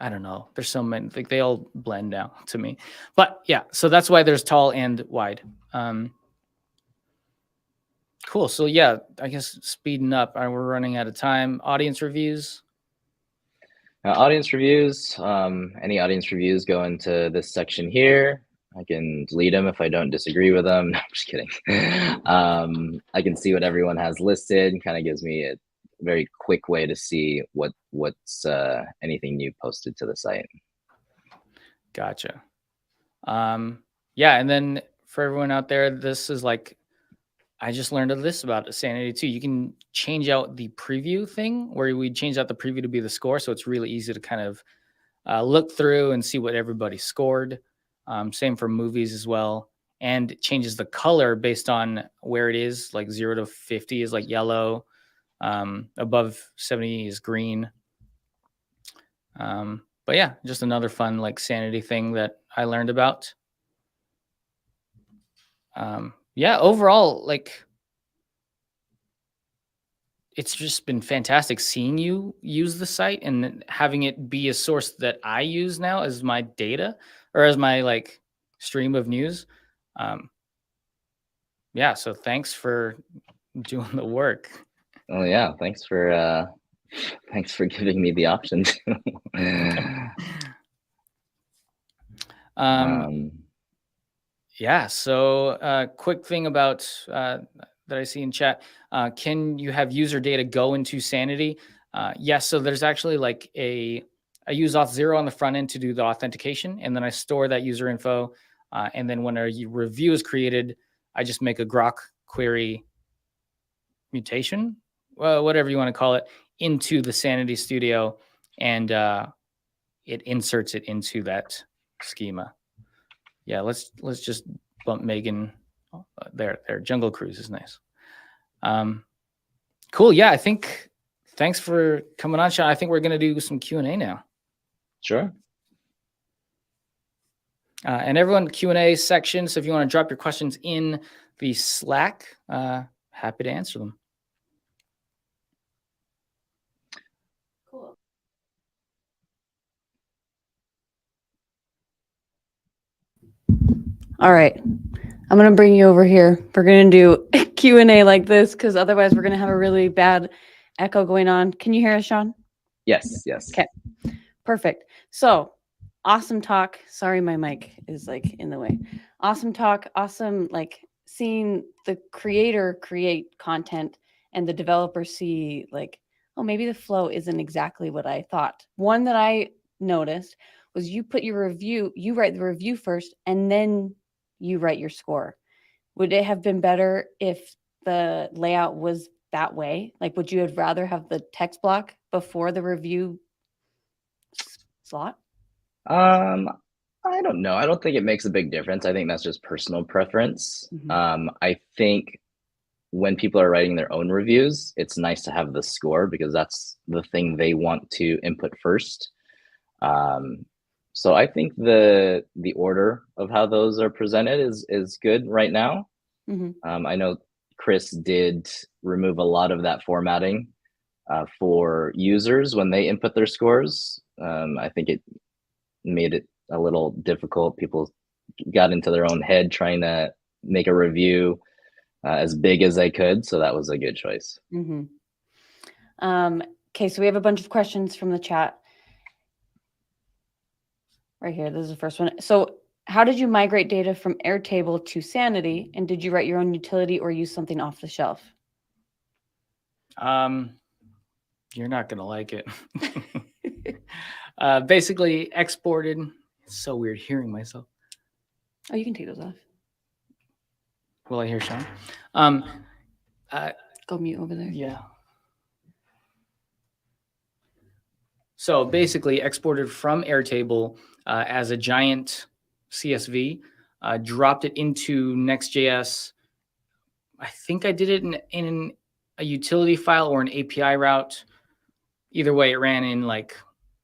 I don't know. There's so many, like they all blend now to me, but yeah. So that's why there's tall and wide. Cool. So yeah, I guess speeding up. We're running out of time. Audience reviews. Audience reviews. Any audience reviews go into this section here. I can delete them if I don't disagree with them. No, I'm just kidding. I can see what everyone has listed. Kind of gives me a very quick way to see what's anything new posted to the site. Gotcha. Yeah, and then for everyone out there, this is like, I just learned of this about Sanity too. You can change out the preview thing where we change out the preview to be the score. So it's really easy to kind of look through and see what everybody scored. Same for movies as well. And it changes the color based on where it is, like 0 to 50 is like yellow. Above 70 is green. But yeah, just another fun like Sanity thing that I learned about. Yeah, overall, like it's just been fantastic seeing you use the site and having it be a source that I use now as my data or as my like stream of news. Yeah, so thanks for doing the work. Oh yeah, thanks for giving me the option to. Yeah, so quick thing about that I see in chat. Can you have user data go into Sanity? Yes, so there's actually like I use Auth0 on the front end to do the authentication, and then I store that user info. And then when a review is created, I just make a Grok query mutation, whatever you want to call it, into the Sanity Studio, and it inserts it into that schema. Yeah, let's just bump Megan there. Jungle Cruise is nice. Cool. Yeah, I think thanks for coming on, Sean. I think we're gonna do some Q&A now. Sure. And everyone, Q&A section. So if you want to drop your questions in the Slack, happy to answer them. Cool. All right. I'm going to bring you over here. We're going to do Q&A like this because otherwise we're going to have a really bad echo going on. Can you hear us, Sean? Yes. Okay. Perfect. So awesome talk. Sorry, my mic is like in the way. Awesome talk. Awesome, like seeing the creator create content and the developer see like, oh, maybe the flow isn't exactly what I thought. One that I noticed was you put your review, you write the review first, and then you write your score. Would it have been better if the layout was that way? Like, would you have rather have the text block before the review slot? I don't know. I don't think it makes a big difference. I think that's just personal preference. I think when people are writing their own reviews, it's nice to have the score because that's the thing they want to input first. So I think the order of how those are presented is good right now. I know Chris did remove a lot of that formatting for users when they input their scores. I think it made it a little difficult. People got into their own head trying to make a review as big as they could. So that was a good choice. Okay, so we have a bunch of questions from the chat. Right here, this is the first one. So how did you migrate data from Airtable to Sanity? And did you write your own utility or use something off the shelf? You're not going to like it. Basically exported. It's so weird hearing myself. Oh, you can take those off. Will I hear Sean? Go mute over there. Yeah. So basically exported from Airtable as a giant CSV, dropped it into Next.js. I think I did it in a utility file or an API route. Either way, it ran in like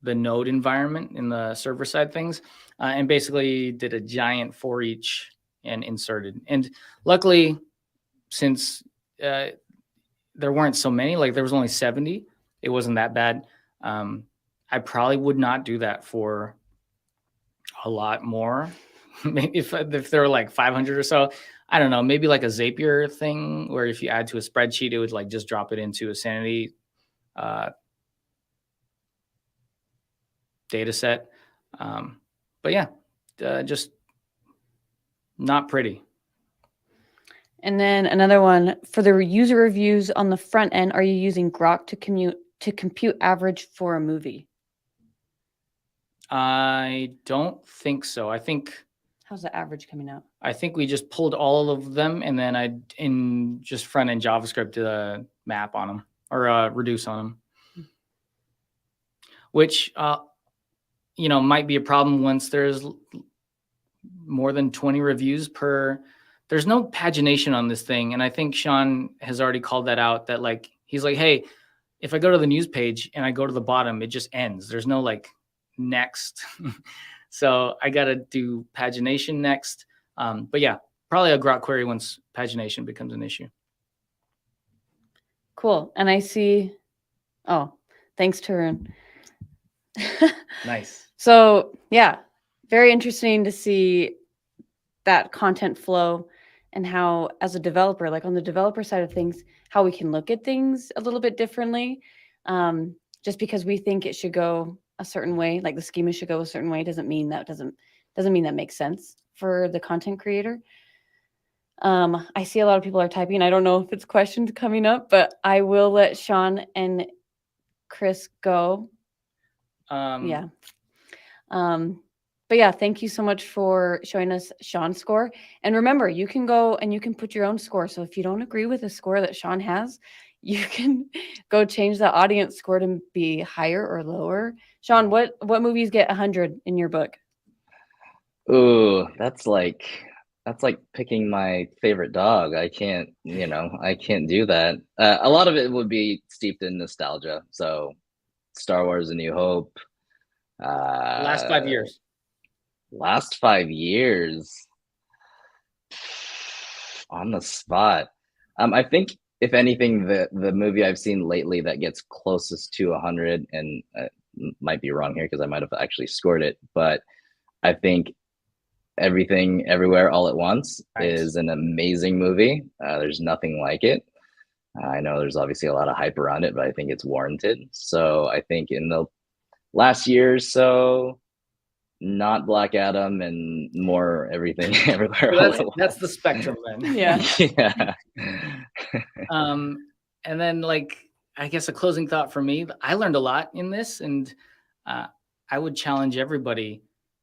the node environment in the server side things, and basically did a giant for each and inserted. And luckily, since there weren't so many, like there was only 70, it wasn't that bad. I probably would not do that for a lot more. Maybe if there were like 500 or so, I don't know, maybe like a Zapier thing where if you add to a spreadsheet, it would like just drop it into a Sanity data set. But yeah, just not pretty. And then another one, for the user reviews on the front end, are you using Grok to compute average for a movie? I don't think so. I think. How's the average coming out? I think we just pulled all of them, and then in just front end JavaScript did a map on them or reduce on them, which might be a problem once there's more than 20 reviews per. There's no pagination on this thing, and I think Sean has already called that out. That like he's like, hey, if I go to the news page and I go to the bottom, it just ends. There's no like next. So I got to do pagination next. But yeah, probably a Grok query once pagination becomes an issue. Cool. And I see, oh, thanks, Tarun. Nice. So yeah, very interesting to see that content flow and how, as a developer, like on the developer side of things, how we can look at things a little bit differently. Just because we think it should go a certain way, like the schema should go a certain way, doesn't mean that makes sense for the content creator. I see a lot of people are typing. I don't know if it's questions coming up, but I will let Sean and Chris go. Yeah. But yeah, thank you so much for showing us Sean's score. And remember, you can go and you can put your own score. So if you don't agree with the score that Sean has, you can go change the audience score to be higher or lower. Sean, what movies get 100 in your book? Ooh, that's like picking my favorite dog. I can't do that. A lot of it would be steeped in nostalgia. So Star Wars: A New Hope. Last 5 years. Last 5 years. On the spot. I think if anything, the movie I've seen lately that gets closest to 100, and might be wrong here because I might have actually scored it, but I think Everything Everywhere All at Once is an amazing movie. There's nothing like it. I know there's obviously a lot of hype around it, but I think it's warranted. So I think in the last year or so, not Black Adam and more Everything Everywhere. So that's the spectrum then. Yeah. Yeah. And then, like, I guess a closing thought for me, I learned a lot in this, and I would challenge everybody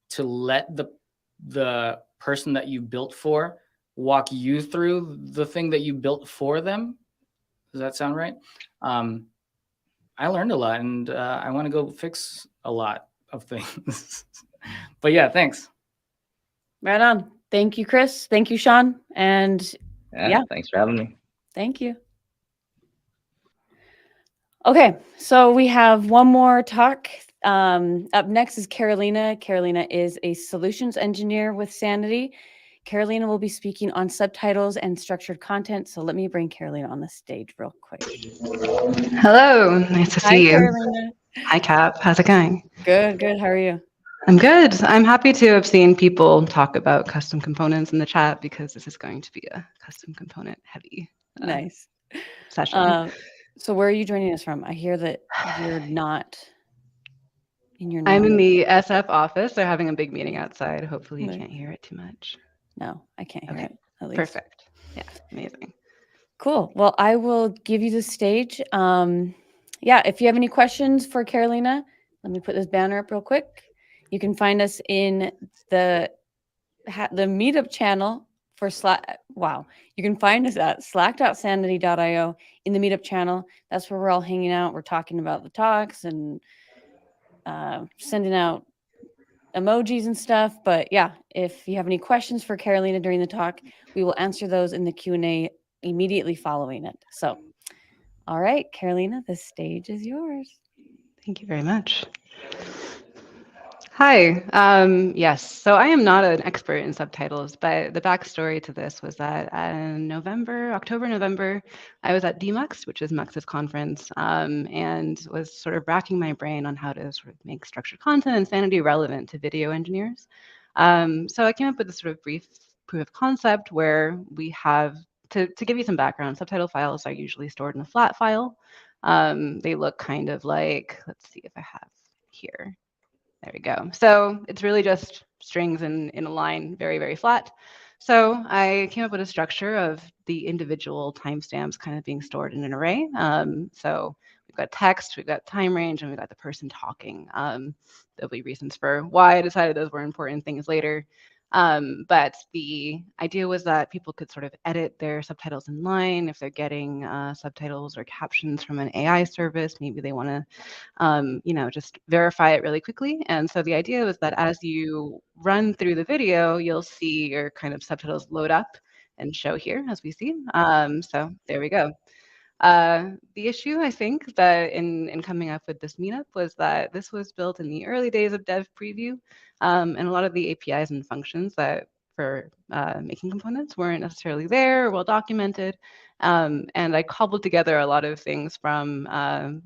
to let the person that you built for walk you through the thing that you built for them. Does that sound right? I learned a lot, and I want to go fix a lot of things. But yeah, thanks. Right on. Thank you, Chris. Thank you, Sean. And yeah. Thanks for having me. Thank you. Okay, so we have one more talk. Up next is Carolina. Carolina is a solutions engineer with Sanity. Carolina will be speaking on subtitles and structured content. So let me bring Carolina on the stage real quick. Hello, nice to see you. Carolina. Hi, Cap. How's it going? Good, good. How are you? I'm good. I'm happy to have seen people talk about custom components in the chat because this is going to be a custom component heavy nice session. So where are you joining us from? I hear that you're not in your I'm in the SF office. They're having a big meeting outside. Hopefully you can't hear it too much. No, I can't hear it. At least. Perfect. Yeah, amazing. Cool. Well, I will give you the stage. Yeah, if you have any questions for Carolina, let me put this banner up real quick. You can find us in the Meetup channel for Slack. Wow. You can find us at slack.sanity.io in the Meetup channel. That's where we're all hanging out. We're talking about the talks and sending out emojis and stuff. But yeah, if you have any questions for Carolina during the talk, we will answer those in the Q&A immediately following it. So, all right, Carolina, the stage is yours. Thank you very much. Hi. Yes, so I am not an expert in subtitles, but the backstory to this was that in October, November, I was at DMUX, which is Mux's conference, and was sort of racking my brain on how to sort of make structured content and Sanity relevant to video engineers. So I came up with this sort of brief proof of concept where we have, to give you some background, subtitle files are usually stored in a flat file. They look kind of like, let's see if I have here. There we go. So it's really just strings in a line, very, very flat. So I came up with a structure of the individual timestamps kind of being stored in an array. So we've got text, we've got time range, and we've got the person talking. There'll be reasons for why I decided those were important things later. But the idea was that people could sort of edit their subtitles in line if they're getting subtitles or captions from an AI service. Maybe they want to, just verify it really quickly. And so the idea was that as you run through the video, you'll see your kind of subtitles load up and show here, as we see. So there we go. The issue, I think, that in coming up with this meetup was that this was built in the early days of dev preview, and a lot of the APIs and functions that for making components weren't necessarily there or well documented. And I cobbled together a lot of things from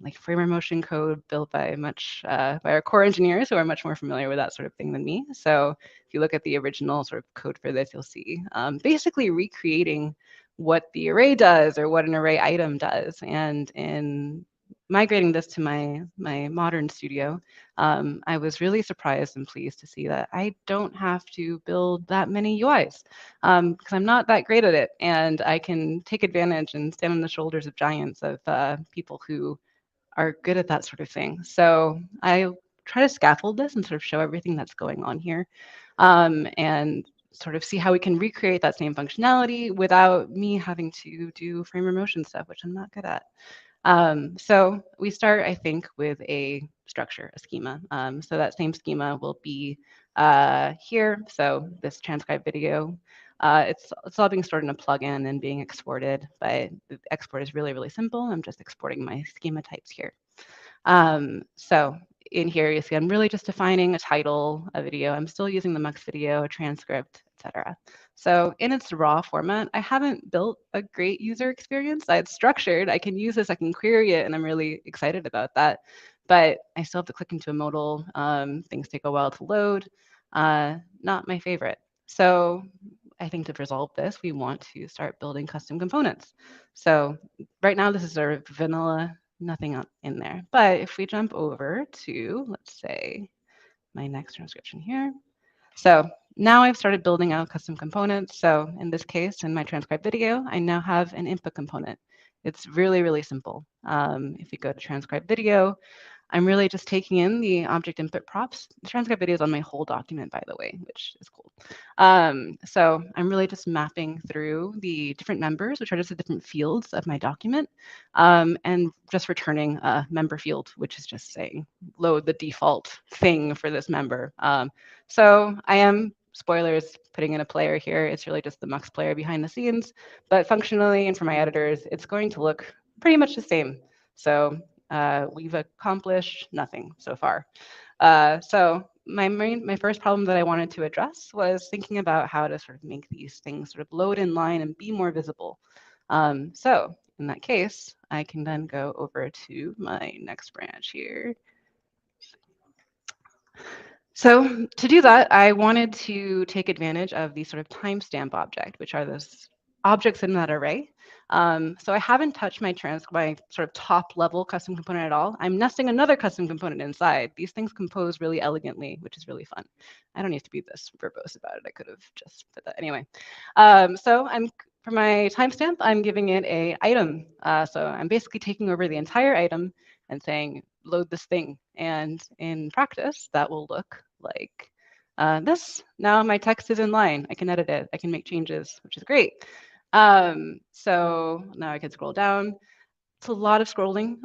like framer motion code built by by our core engineers who are much more familiar with that sort of thing than me. So if you look at the original sort of code for this, you'll see basically recreating what the array does or what an array item does. And in migrating this to my modern studio, I was really surprised and pleased to see that I don't have to build that many UIs because I'm not that great at it. And I can take advantage and stand on the shoulders of giants of people who are good at that sort of thing. So I try to scaffold this and sort of show everything that's going on here and sort of see how we can recreate that same functionality without me having to do framer motion stuff, which I'm not good at. So we start, I think, with a structure, a schema. So that same schema will be here. So this transcribed video, it's all being stored in a plugin and being exported, but the export is really, really simple. I'm just exporting my schema types here. So in here, you see I'm really just defining a title, a video. I'm still using the Mux video, a transcript, etc. So in its raw format, I haven't built a great user experience. It's structured. I can use this, I can query it, and I'm really excited about that. But I still have to click into a modal. Things take a while to load. Not my favorite. So I think to resolve this, we want to start building custom components. So right now, this is our vanilla, nothing in there. But if we jump over to, let's say, my next transcription here. So now I've started building out custom components. So in this case, in my transcribed video, I now have an input component. It's really, really simple. If you go to transcribe video, I'm really just taking in the object input props. The transcript video is on my whole document, by the way, which is cool. So I'm really just mapping through the different members, which are just the different fields of my document, and just returning a member field, which is just saying load the default thing for this member. So I am, spoilers, putting in a player here. It's really just the Mux player behind the scenes, but functionally and for my editors, it's going to look pretty much the same. So we've accomplished nothing so far. So my first problem that I wanted to address was thinking about how to sort of make these things sort of load in line and be more visible. So in that case, I can then go over to my next branch here. So to do that, I wanted to take advantage of the sort of timestamp object, which are those objects in that array. So I haven't touched my sort of top level custom component at all. I'm nesting another custom component inside. These things compose really elegantly, which is really fun. I don't need to be this verbose about it. I could have just put that anyway. So for my timestamp, I'm giving it a item. So I'm basically taking over the entire item and saying, load this thing. And in practice, that will look like this. Now my text is in line. I can edit it. I can make changes, which is great. So now I can scroll down. It's a lot of scrolling.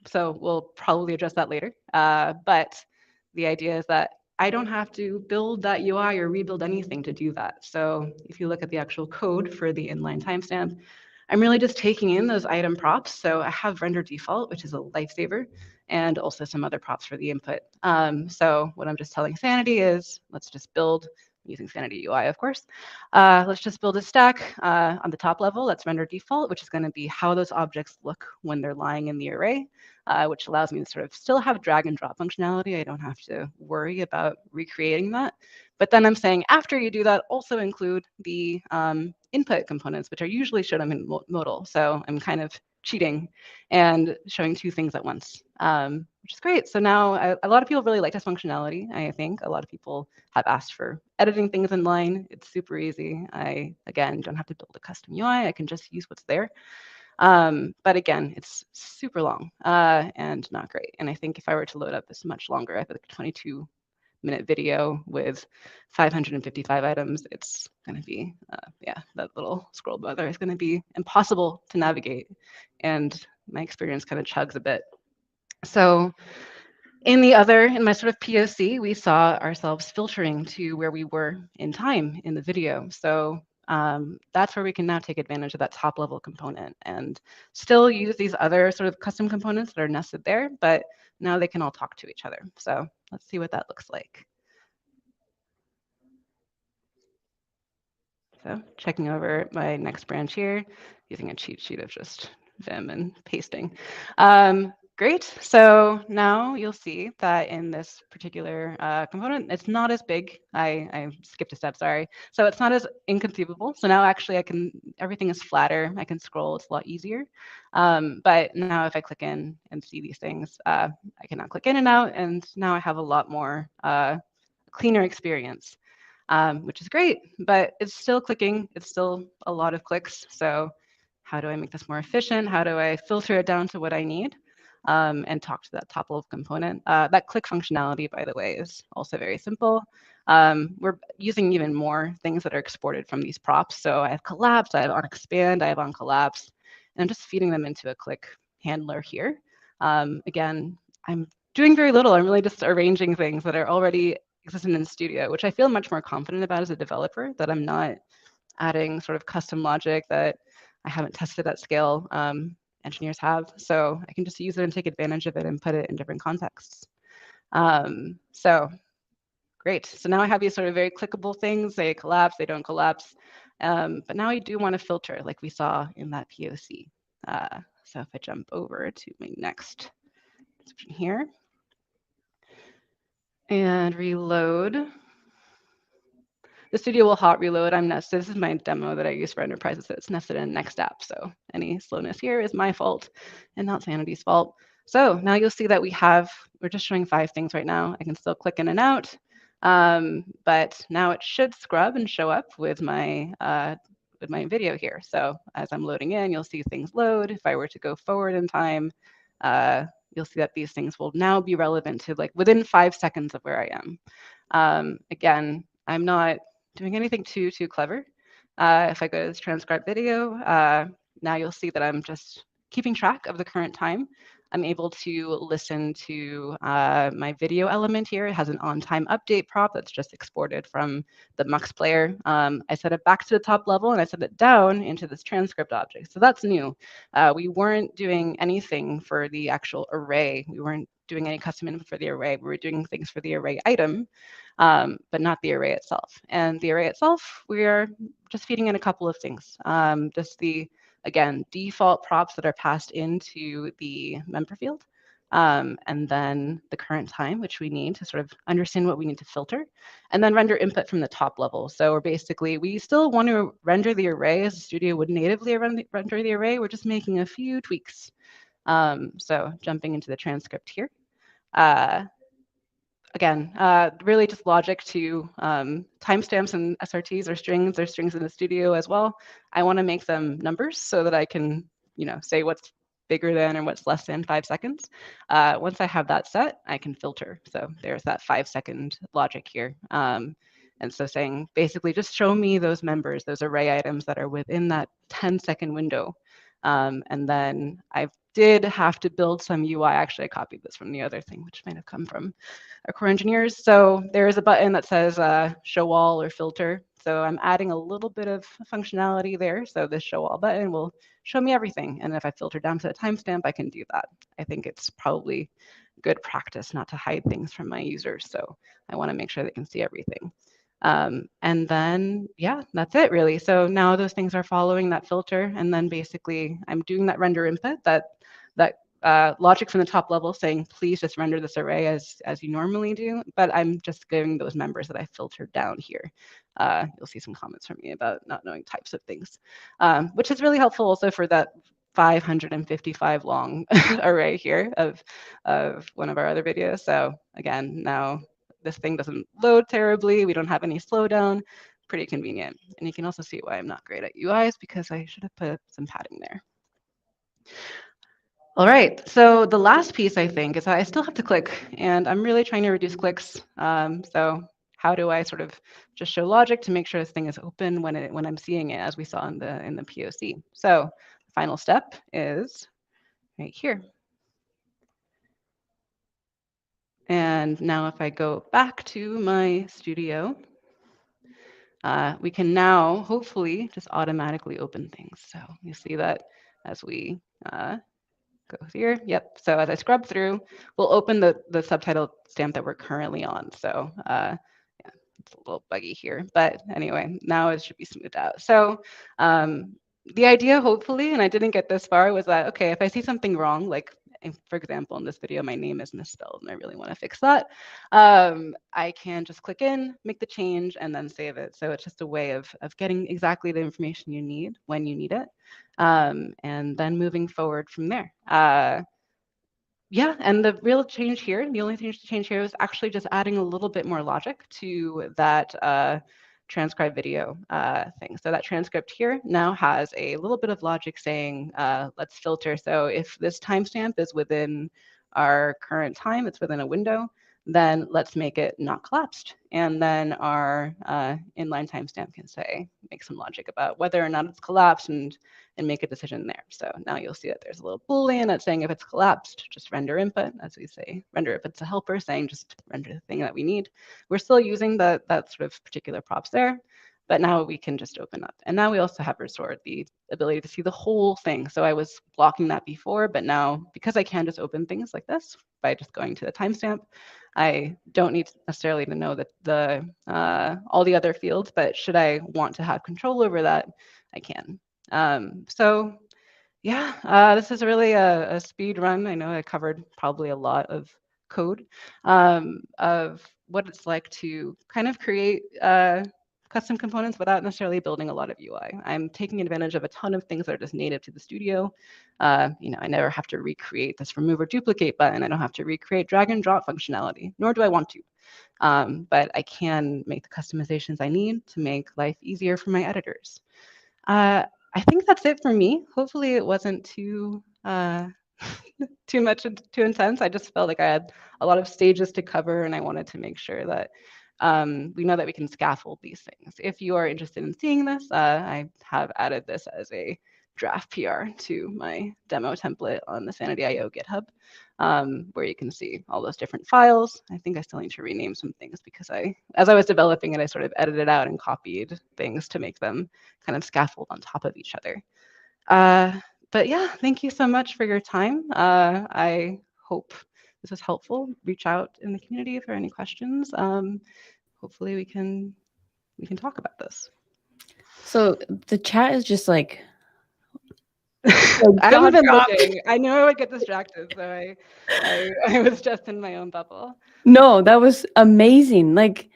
So we'll probably address that later. But the idea is that I don't have to build that UI or rebuild anything to do that. So if you look at the actual code for the inline timestamp, I'm really just taking in those item props. So I have render default, which is a lifesaver, and also some other props for the input. So what I'm just telling Sanity is, let's just build, using Sanity UI, of course. Let's just build a stack on the top level. Let's render default, which is going to be how those objects look when they're lying in the array, which allows me to sort of still have drag and drop functionality. I don't have to worry about recreating that. But then I'm saying after you do that, also include the input components, which are usually shown in modal. So I'm kind of cheating and showing two things at once, which is great. So now a lot of people really like this functionality. I think a lot of people have asked for editing things in line. It's super easy. I, again, don't have to build a custom UI. I can just use what's there. But again, it's super long and not great. And I think if I were to load up this much longer, I have like a 22-minute video with 555 items, it's going to be, yeah, that little scroll bar there is going to be impossible to navigate. And my experience kind of chugs a bit. So in my sort of POC, we saw ourselves filtering to where we were in time in the video. So that's where we can now take advantage of that top level component and still use these other sort of custom components that are nested there, but now they can all talk to each other. So let's see what that looks like. So checking over my next branch here, using a cheat sheet of just Vim and pasting. Great. So now you'll see that in this particular component, it's not as big. I skipped a step, sorry. So it's not as inconceivable. So now actually everything is flatter. I can scroll, it's a lot easier. But now if I click in and see these things, I can now click in and out, and now I have a lot more cleaner experience, which is great, but it's still clicking. It's still a lot of clicks. So how do I make this more efficient? How do I filter it down to what I need? And talk to that top level component. That click functionality, by the way, is also very simple. We're using even more things that are exported from these props. So I have collapse, I have on expand, I have on collapse, and I'm just feeding them into a click handler here. Again, I'm doing very little. I'm really just arranging things that are already existing in Studio, which I feel much more confident about as a developer, that I'm not adding sort of custom logic that I haven't tested at scale. Engineers have. So I can just use it and take advantage of it and put it in different contexts. So great. So now I have these sort of very clickable things. They collapse, they don't collapse. But now I do want to filter like we saw in that POC. So if I jump over to my next description here and reload, the Studio will hot reload. I'm nested. This is my demo that I use for enterprises. It's nested in next app. So any slowness here is my fault and not Sanity's fault. So now you'll see that we're just showing 5 things right now. I can still click in and out, but now it should scrub and show up with my video here. So as I'm loading in, you'll see things load. If I were to go forward in time, you'll see that these things will now be relevant to like within 5 seconds of where I am. Again, I'm not doing anything too clever. If I go to this transcribe video, now you'll see that I'm just keeping track of the current time. I'm able to listen to my video element here. It has an on-time update prop that's just exported from the Mux player. I set it back to the top level and I set it down into this transcript object. So that's new. We weren't doing anything for the actual array. We weren't doing any custom input for the array. We were doing things for the array item, but not the array itself. And the array itself, we are just feeding in a couple of things. Just the, again, default props that are passed into the member field. And then the current time, which we need to sort of understand what we need to filter, and then render input from the top level. So we're basically, we still want to render the array as the Studio would natively render the array. We're just making a few tweaks. So jumping into the transcript here. Again, really just logic to timestamps and SRTs or strings. There's strings in the Studio as well. I want to make them numbers so that I can, say what's bigger than or what's less than 5 seconds. Once I have that set, I can filter. So there's that 5-second logic here. And so saying basically just show me those members, those array items that are within that 10-second window. And then I did have to build some UI. Actually, I copied this from the other thing, which might have come from our core engineers. So there is a button that says show all or filter. So I'm adding a little bit of functionality there. So this show all button will show me everything. And if I filter down to the timestamp, I can do that. I think it's probably good practice not to hide things from my users. So I want to make sure they can see everything. And then, yeah, that's it really. So now those things are following that filter. And then basically I'm doing that render input, that logic from the top level saying, please just render this array as you normally do. But I'm just giving those members that I filtered down here. You'll see some comments from me about not knowing types of things, which is really helpful also for that 555 long array here of one of our other videos. So again, now this thing doesn't load terribly. We don't have any slowdown. Pretty convenient. And you can also see why I'm not great at UIs, because I should have put some padding there. All right, so the last piece I think is I still have to click, and I'm really trying to reduce clicks. So how do I sort of just show logic to make sure this thing is open when I'm seeing it, as we saw in the POC. So the final step is right here. And now if I go back to my Studio, we can now hopefully just automatically open things. So you see that as we go here. Yep. So as I scrub through, we'll open the subtitle stamp that we're currently on. So yeah, it's a little buggy here, but anyway, now it should be smoothed out. So the idea, hopefully, and I didn't get this far, was that, okay, if I see something wrong, like for example, in this video, my name is misspelled and I really want to fix that, I can just click in, make the change, and then save it. So it's just a way of getting exactly the information you need when you need it, and then moving forward from there. Yeah, and the real change here, the only change here is actually just adding a little bit more logic to that transcribe video thing. So that transcript here now has a little bit of logic saying, let's filter. So if this timestamp is within our current time, it's within a window, then let's make it not collapsed. And then our inline timestamp can say, make some logic about whether or not it's collapsed and make a decision there. So now you'll see that there's a little Boolean that's saying if it's collapsed, just render input, as we say, render if it's a helper saying just render the thing that we need. We're still using that sort of particular props there, but now we can just open up. And now we also have restored the ability to see the whole thing. So I was blocking that before, but now because I can just open things like this by just going to the timestamp, I don't need necessarily to know that all the other fields, but should I want to have control over that, I can. So yeah, this is really a speed run. I know I covered probably a lot of code of what it's like to kind of create custom components without necessarily building a lot of UI. I'm taking advantage of a ton of things that are just native to the studio. I never have to recreate this remove or duplicate button. I don't have to recreate drag and drop functionality, nor do I want to. But I can make the customizations I need to make life easier for my editors. I think that's it for me. Hopefully it wasn't too too intense. I just felt like I had a lot of stages to cover and I wanted to make sure that we know that we can scaffold these things. If you are interested in seeing this, I have added this as a draft PR to my demo template on the Sanity.io GitHub, where you can see all those different files. I think I still need to rename some things because as I was developing it, I sort of edited out and copied things to make them kind of scaffold on top of each other. But yeah, thank you so much for your time. I hope this was helpful. Reach out in the community for any questions. Hopefully we can talk about this. So the chat is just like I haven't been looking. I knew I would get distracted, so I was just in my own bubble. No, that was amazing. Like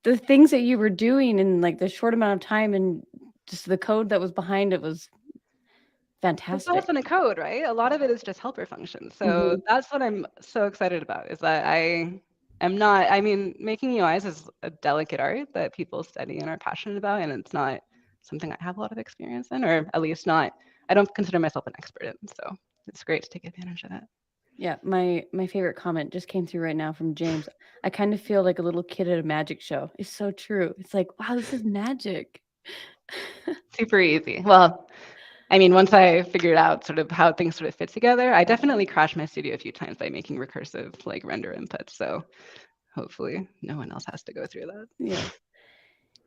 the things that you were doing in like the short amount of time and just the code that was behind it was fantastic. It's also in a code, right? A lot of it is just helper functions. So that's what I'm so excited about, is that I am not, I mean, making UIs is a delicate art that people study and are passionate about, and it's not something I have a lot of experience in, or at least not, I don't consider myself an expert in. So it's great to take advantage of that. Yeah, my favorite comment just came through right now from James. I kind of feel like a little kid at a magic show. It's so true. It's like, wow, this is magic. Super easy. Well, I mean, once I figured out sort of how things sort of fit together, I definitely crashed my studio a few times by making recursive like render inputs. So hopefully no one else has to go through that. Yeah.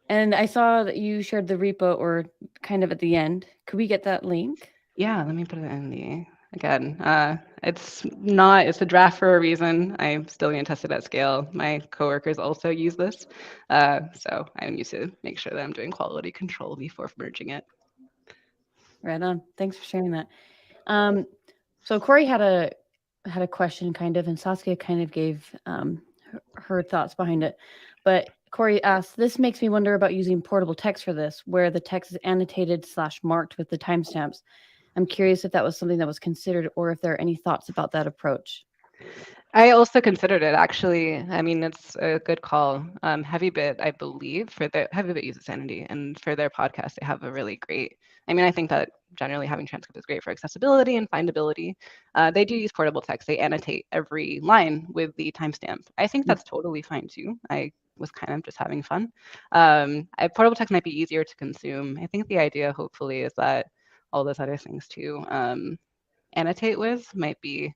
And I saw that you shared the repo or kind of at the end. Could we get that link? Yeah, let me put it in the, again, it's a draft for a reason. I'm still going to test it at scale. My coworkers also use this. So I need to make sure that I'm doing quality control before merging it. Right on. Thanks for sharing that. So Corey had a question kind of, and Saskia kind of gave her thoughts behind it. But Corey asked, this makes me wonder about using portable text for this, where the text is annotated / marked with the timestamps. I'm curious if that was something that was considered or if there are any thoughts about that approach. I also considered it, actually. I mean, it's a good call. HeavyBit, I believe, HeavyBit uses Sanity, and for their podcast, they have a really great, I mean, I think that generally having transcript is great for accessibility and findability. They do use portable text. They annotate every line with the timestamp. I think that's totally fine too. I was kind of just having fun. Portable text might be easier to consume. I think the idea, hopefully, is that all those other things to annotate with might be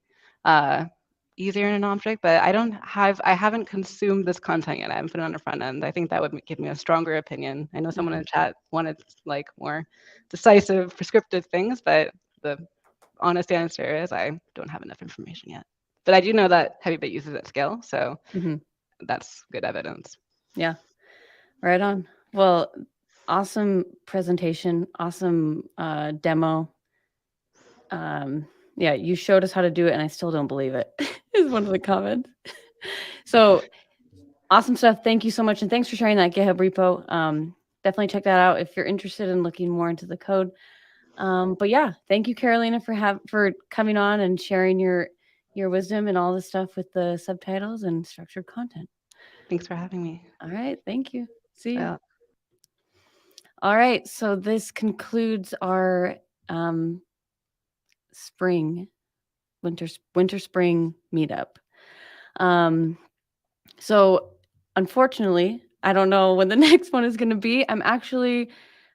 easier in an object, but I haven't consumed this content yet. I haven't put it on the front end. I think that would give me a stronger opinion. I know someone in the chat wanted like more decisive, prescriptive things, but the honest answer is I don't have enough information yet. But I do know that HeavyBit uses at scale, so that's good evidence. Yeah. Right on. Well, awesome presentation. Awesome demo. Yeah, you showed us how to do it and I still don't believe it is one of the comments. So awesome stuff. Thank you so much. And thanks for sharing that GitHub repo. Definitely check that out if you're interested in looking more into the code. But yeah, thank you, Carolina, for coming on and sharing your wisdom and all the stuff with the subtitles and structured content. Thanks for having me. All right. Thank you. See you. Yeah. All right. So this concludes our winter spring meetup. So unfortunately, I don't know when the next one is going to be. I'm actually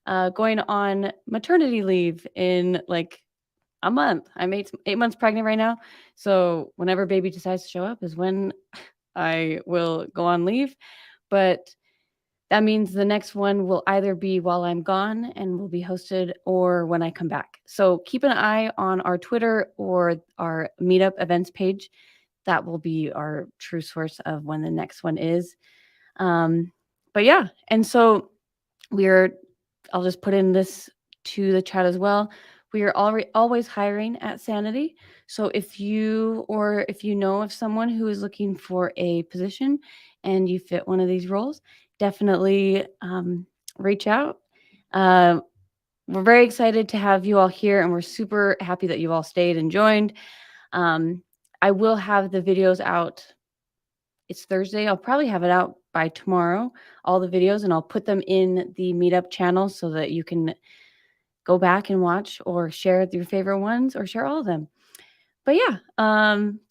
going on maternity leave in like a month. I'm 8 months pregnant right now. So whenever baby decides to show up is when I will go on leave. But that means the next one will either be while I'm gone and will be hosted or when I come back. So keep an eye on our Twitter or our Meetup events page. That will be our true source of when the next one is. But yeah, and so I'll just put in this to the chat as well. We are always hiring at Sanity. So if you know of someone who is looking for a position and you fit one of these roles, definitely reach out. We're very excited to have you all here, and we're super happy that you all stayed and joined. I will have the videos out. It's Thursday. I'll probably have it out by tomorrow, all the videos, and I'll put them in the Meetup channel so that you can go back and watch or share your favorite ones or share all of them. But yeah,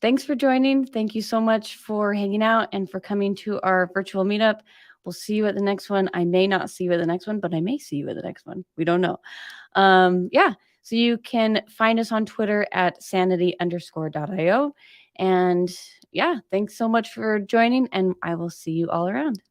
thanks for joining. Thank you so much for hanging out and for coming to our virtual meetup. We'll see you at the next one. I may not see you at the next one, but I may see you at the next one. We don't know. Yeah. So you can find us on Twitter at sanity_.io. And yeah, thanks so much for joining, and I will see you all around.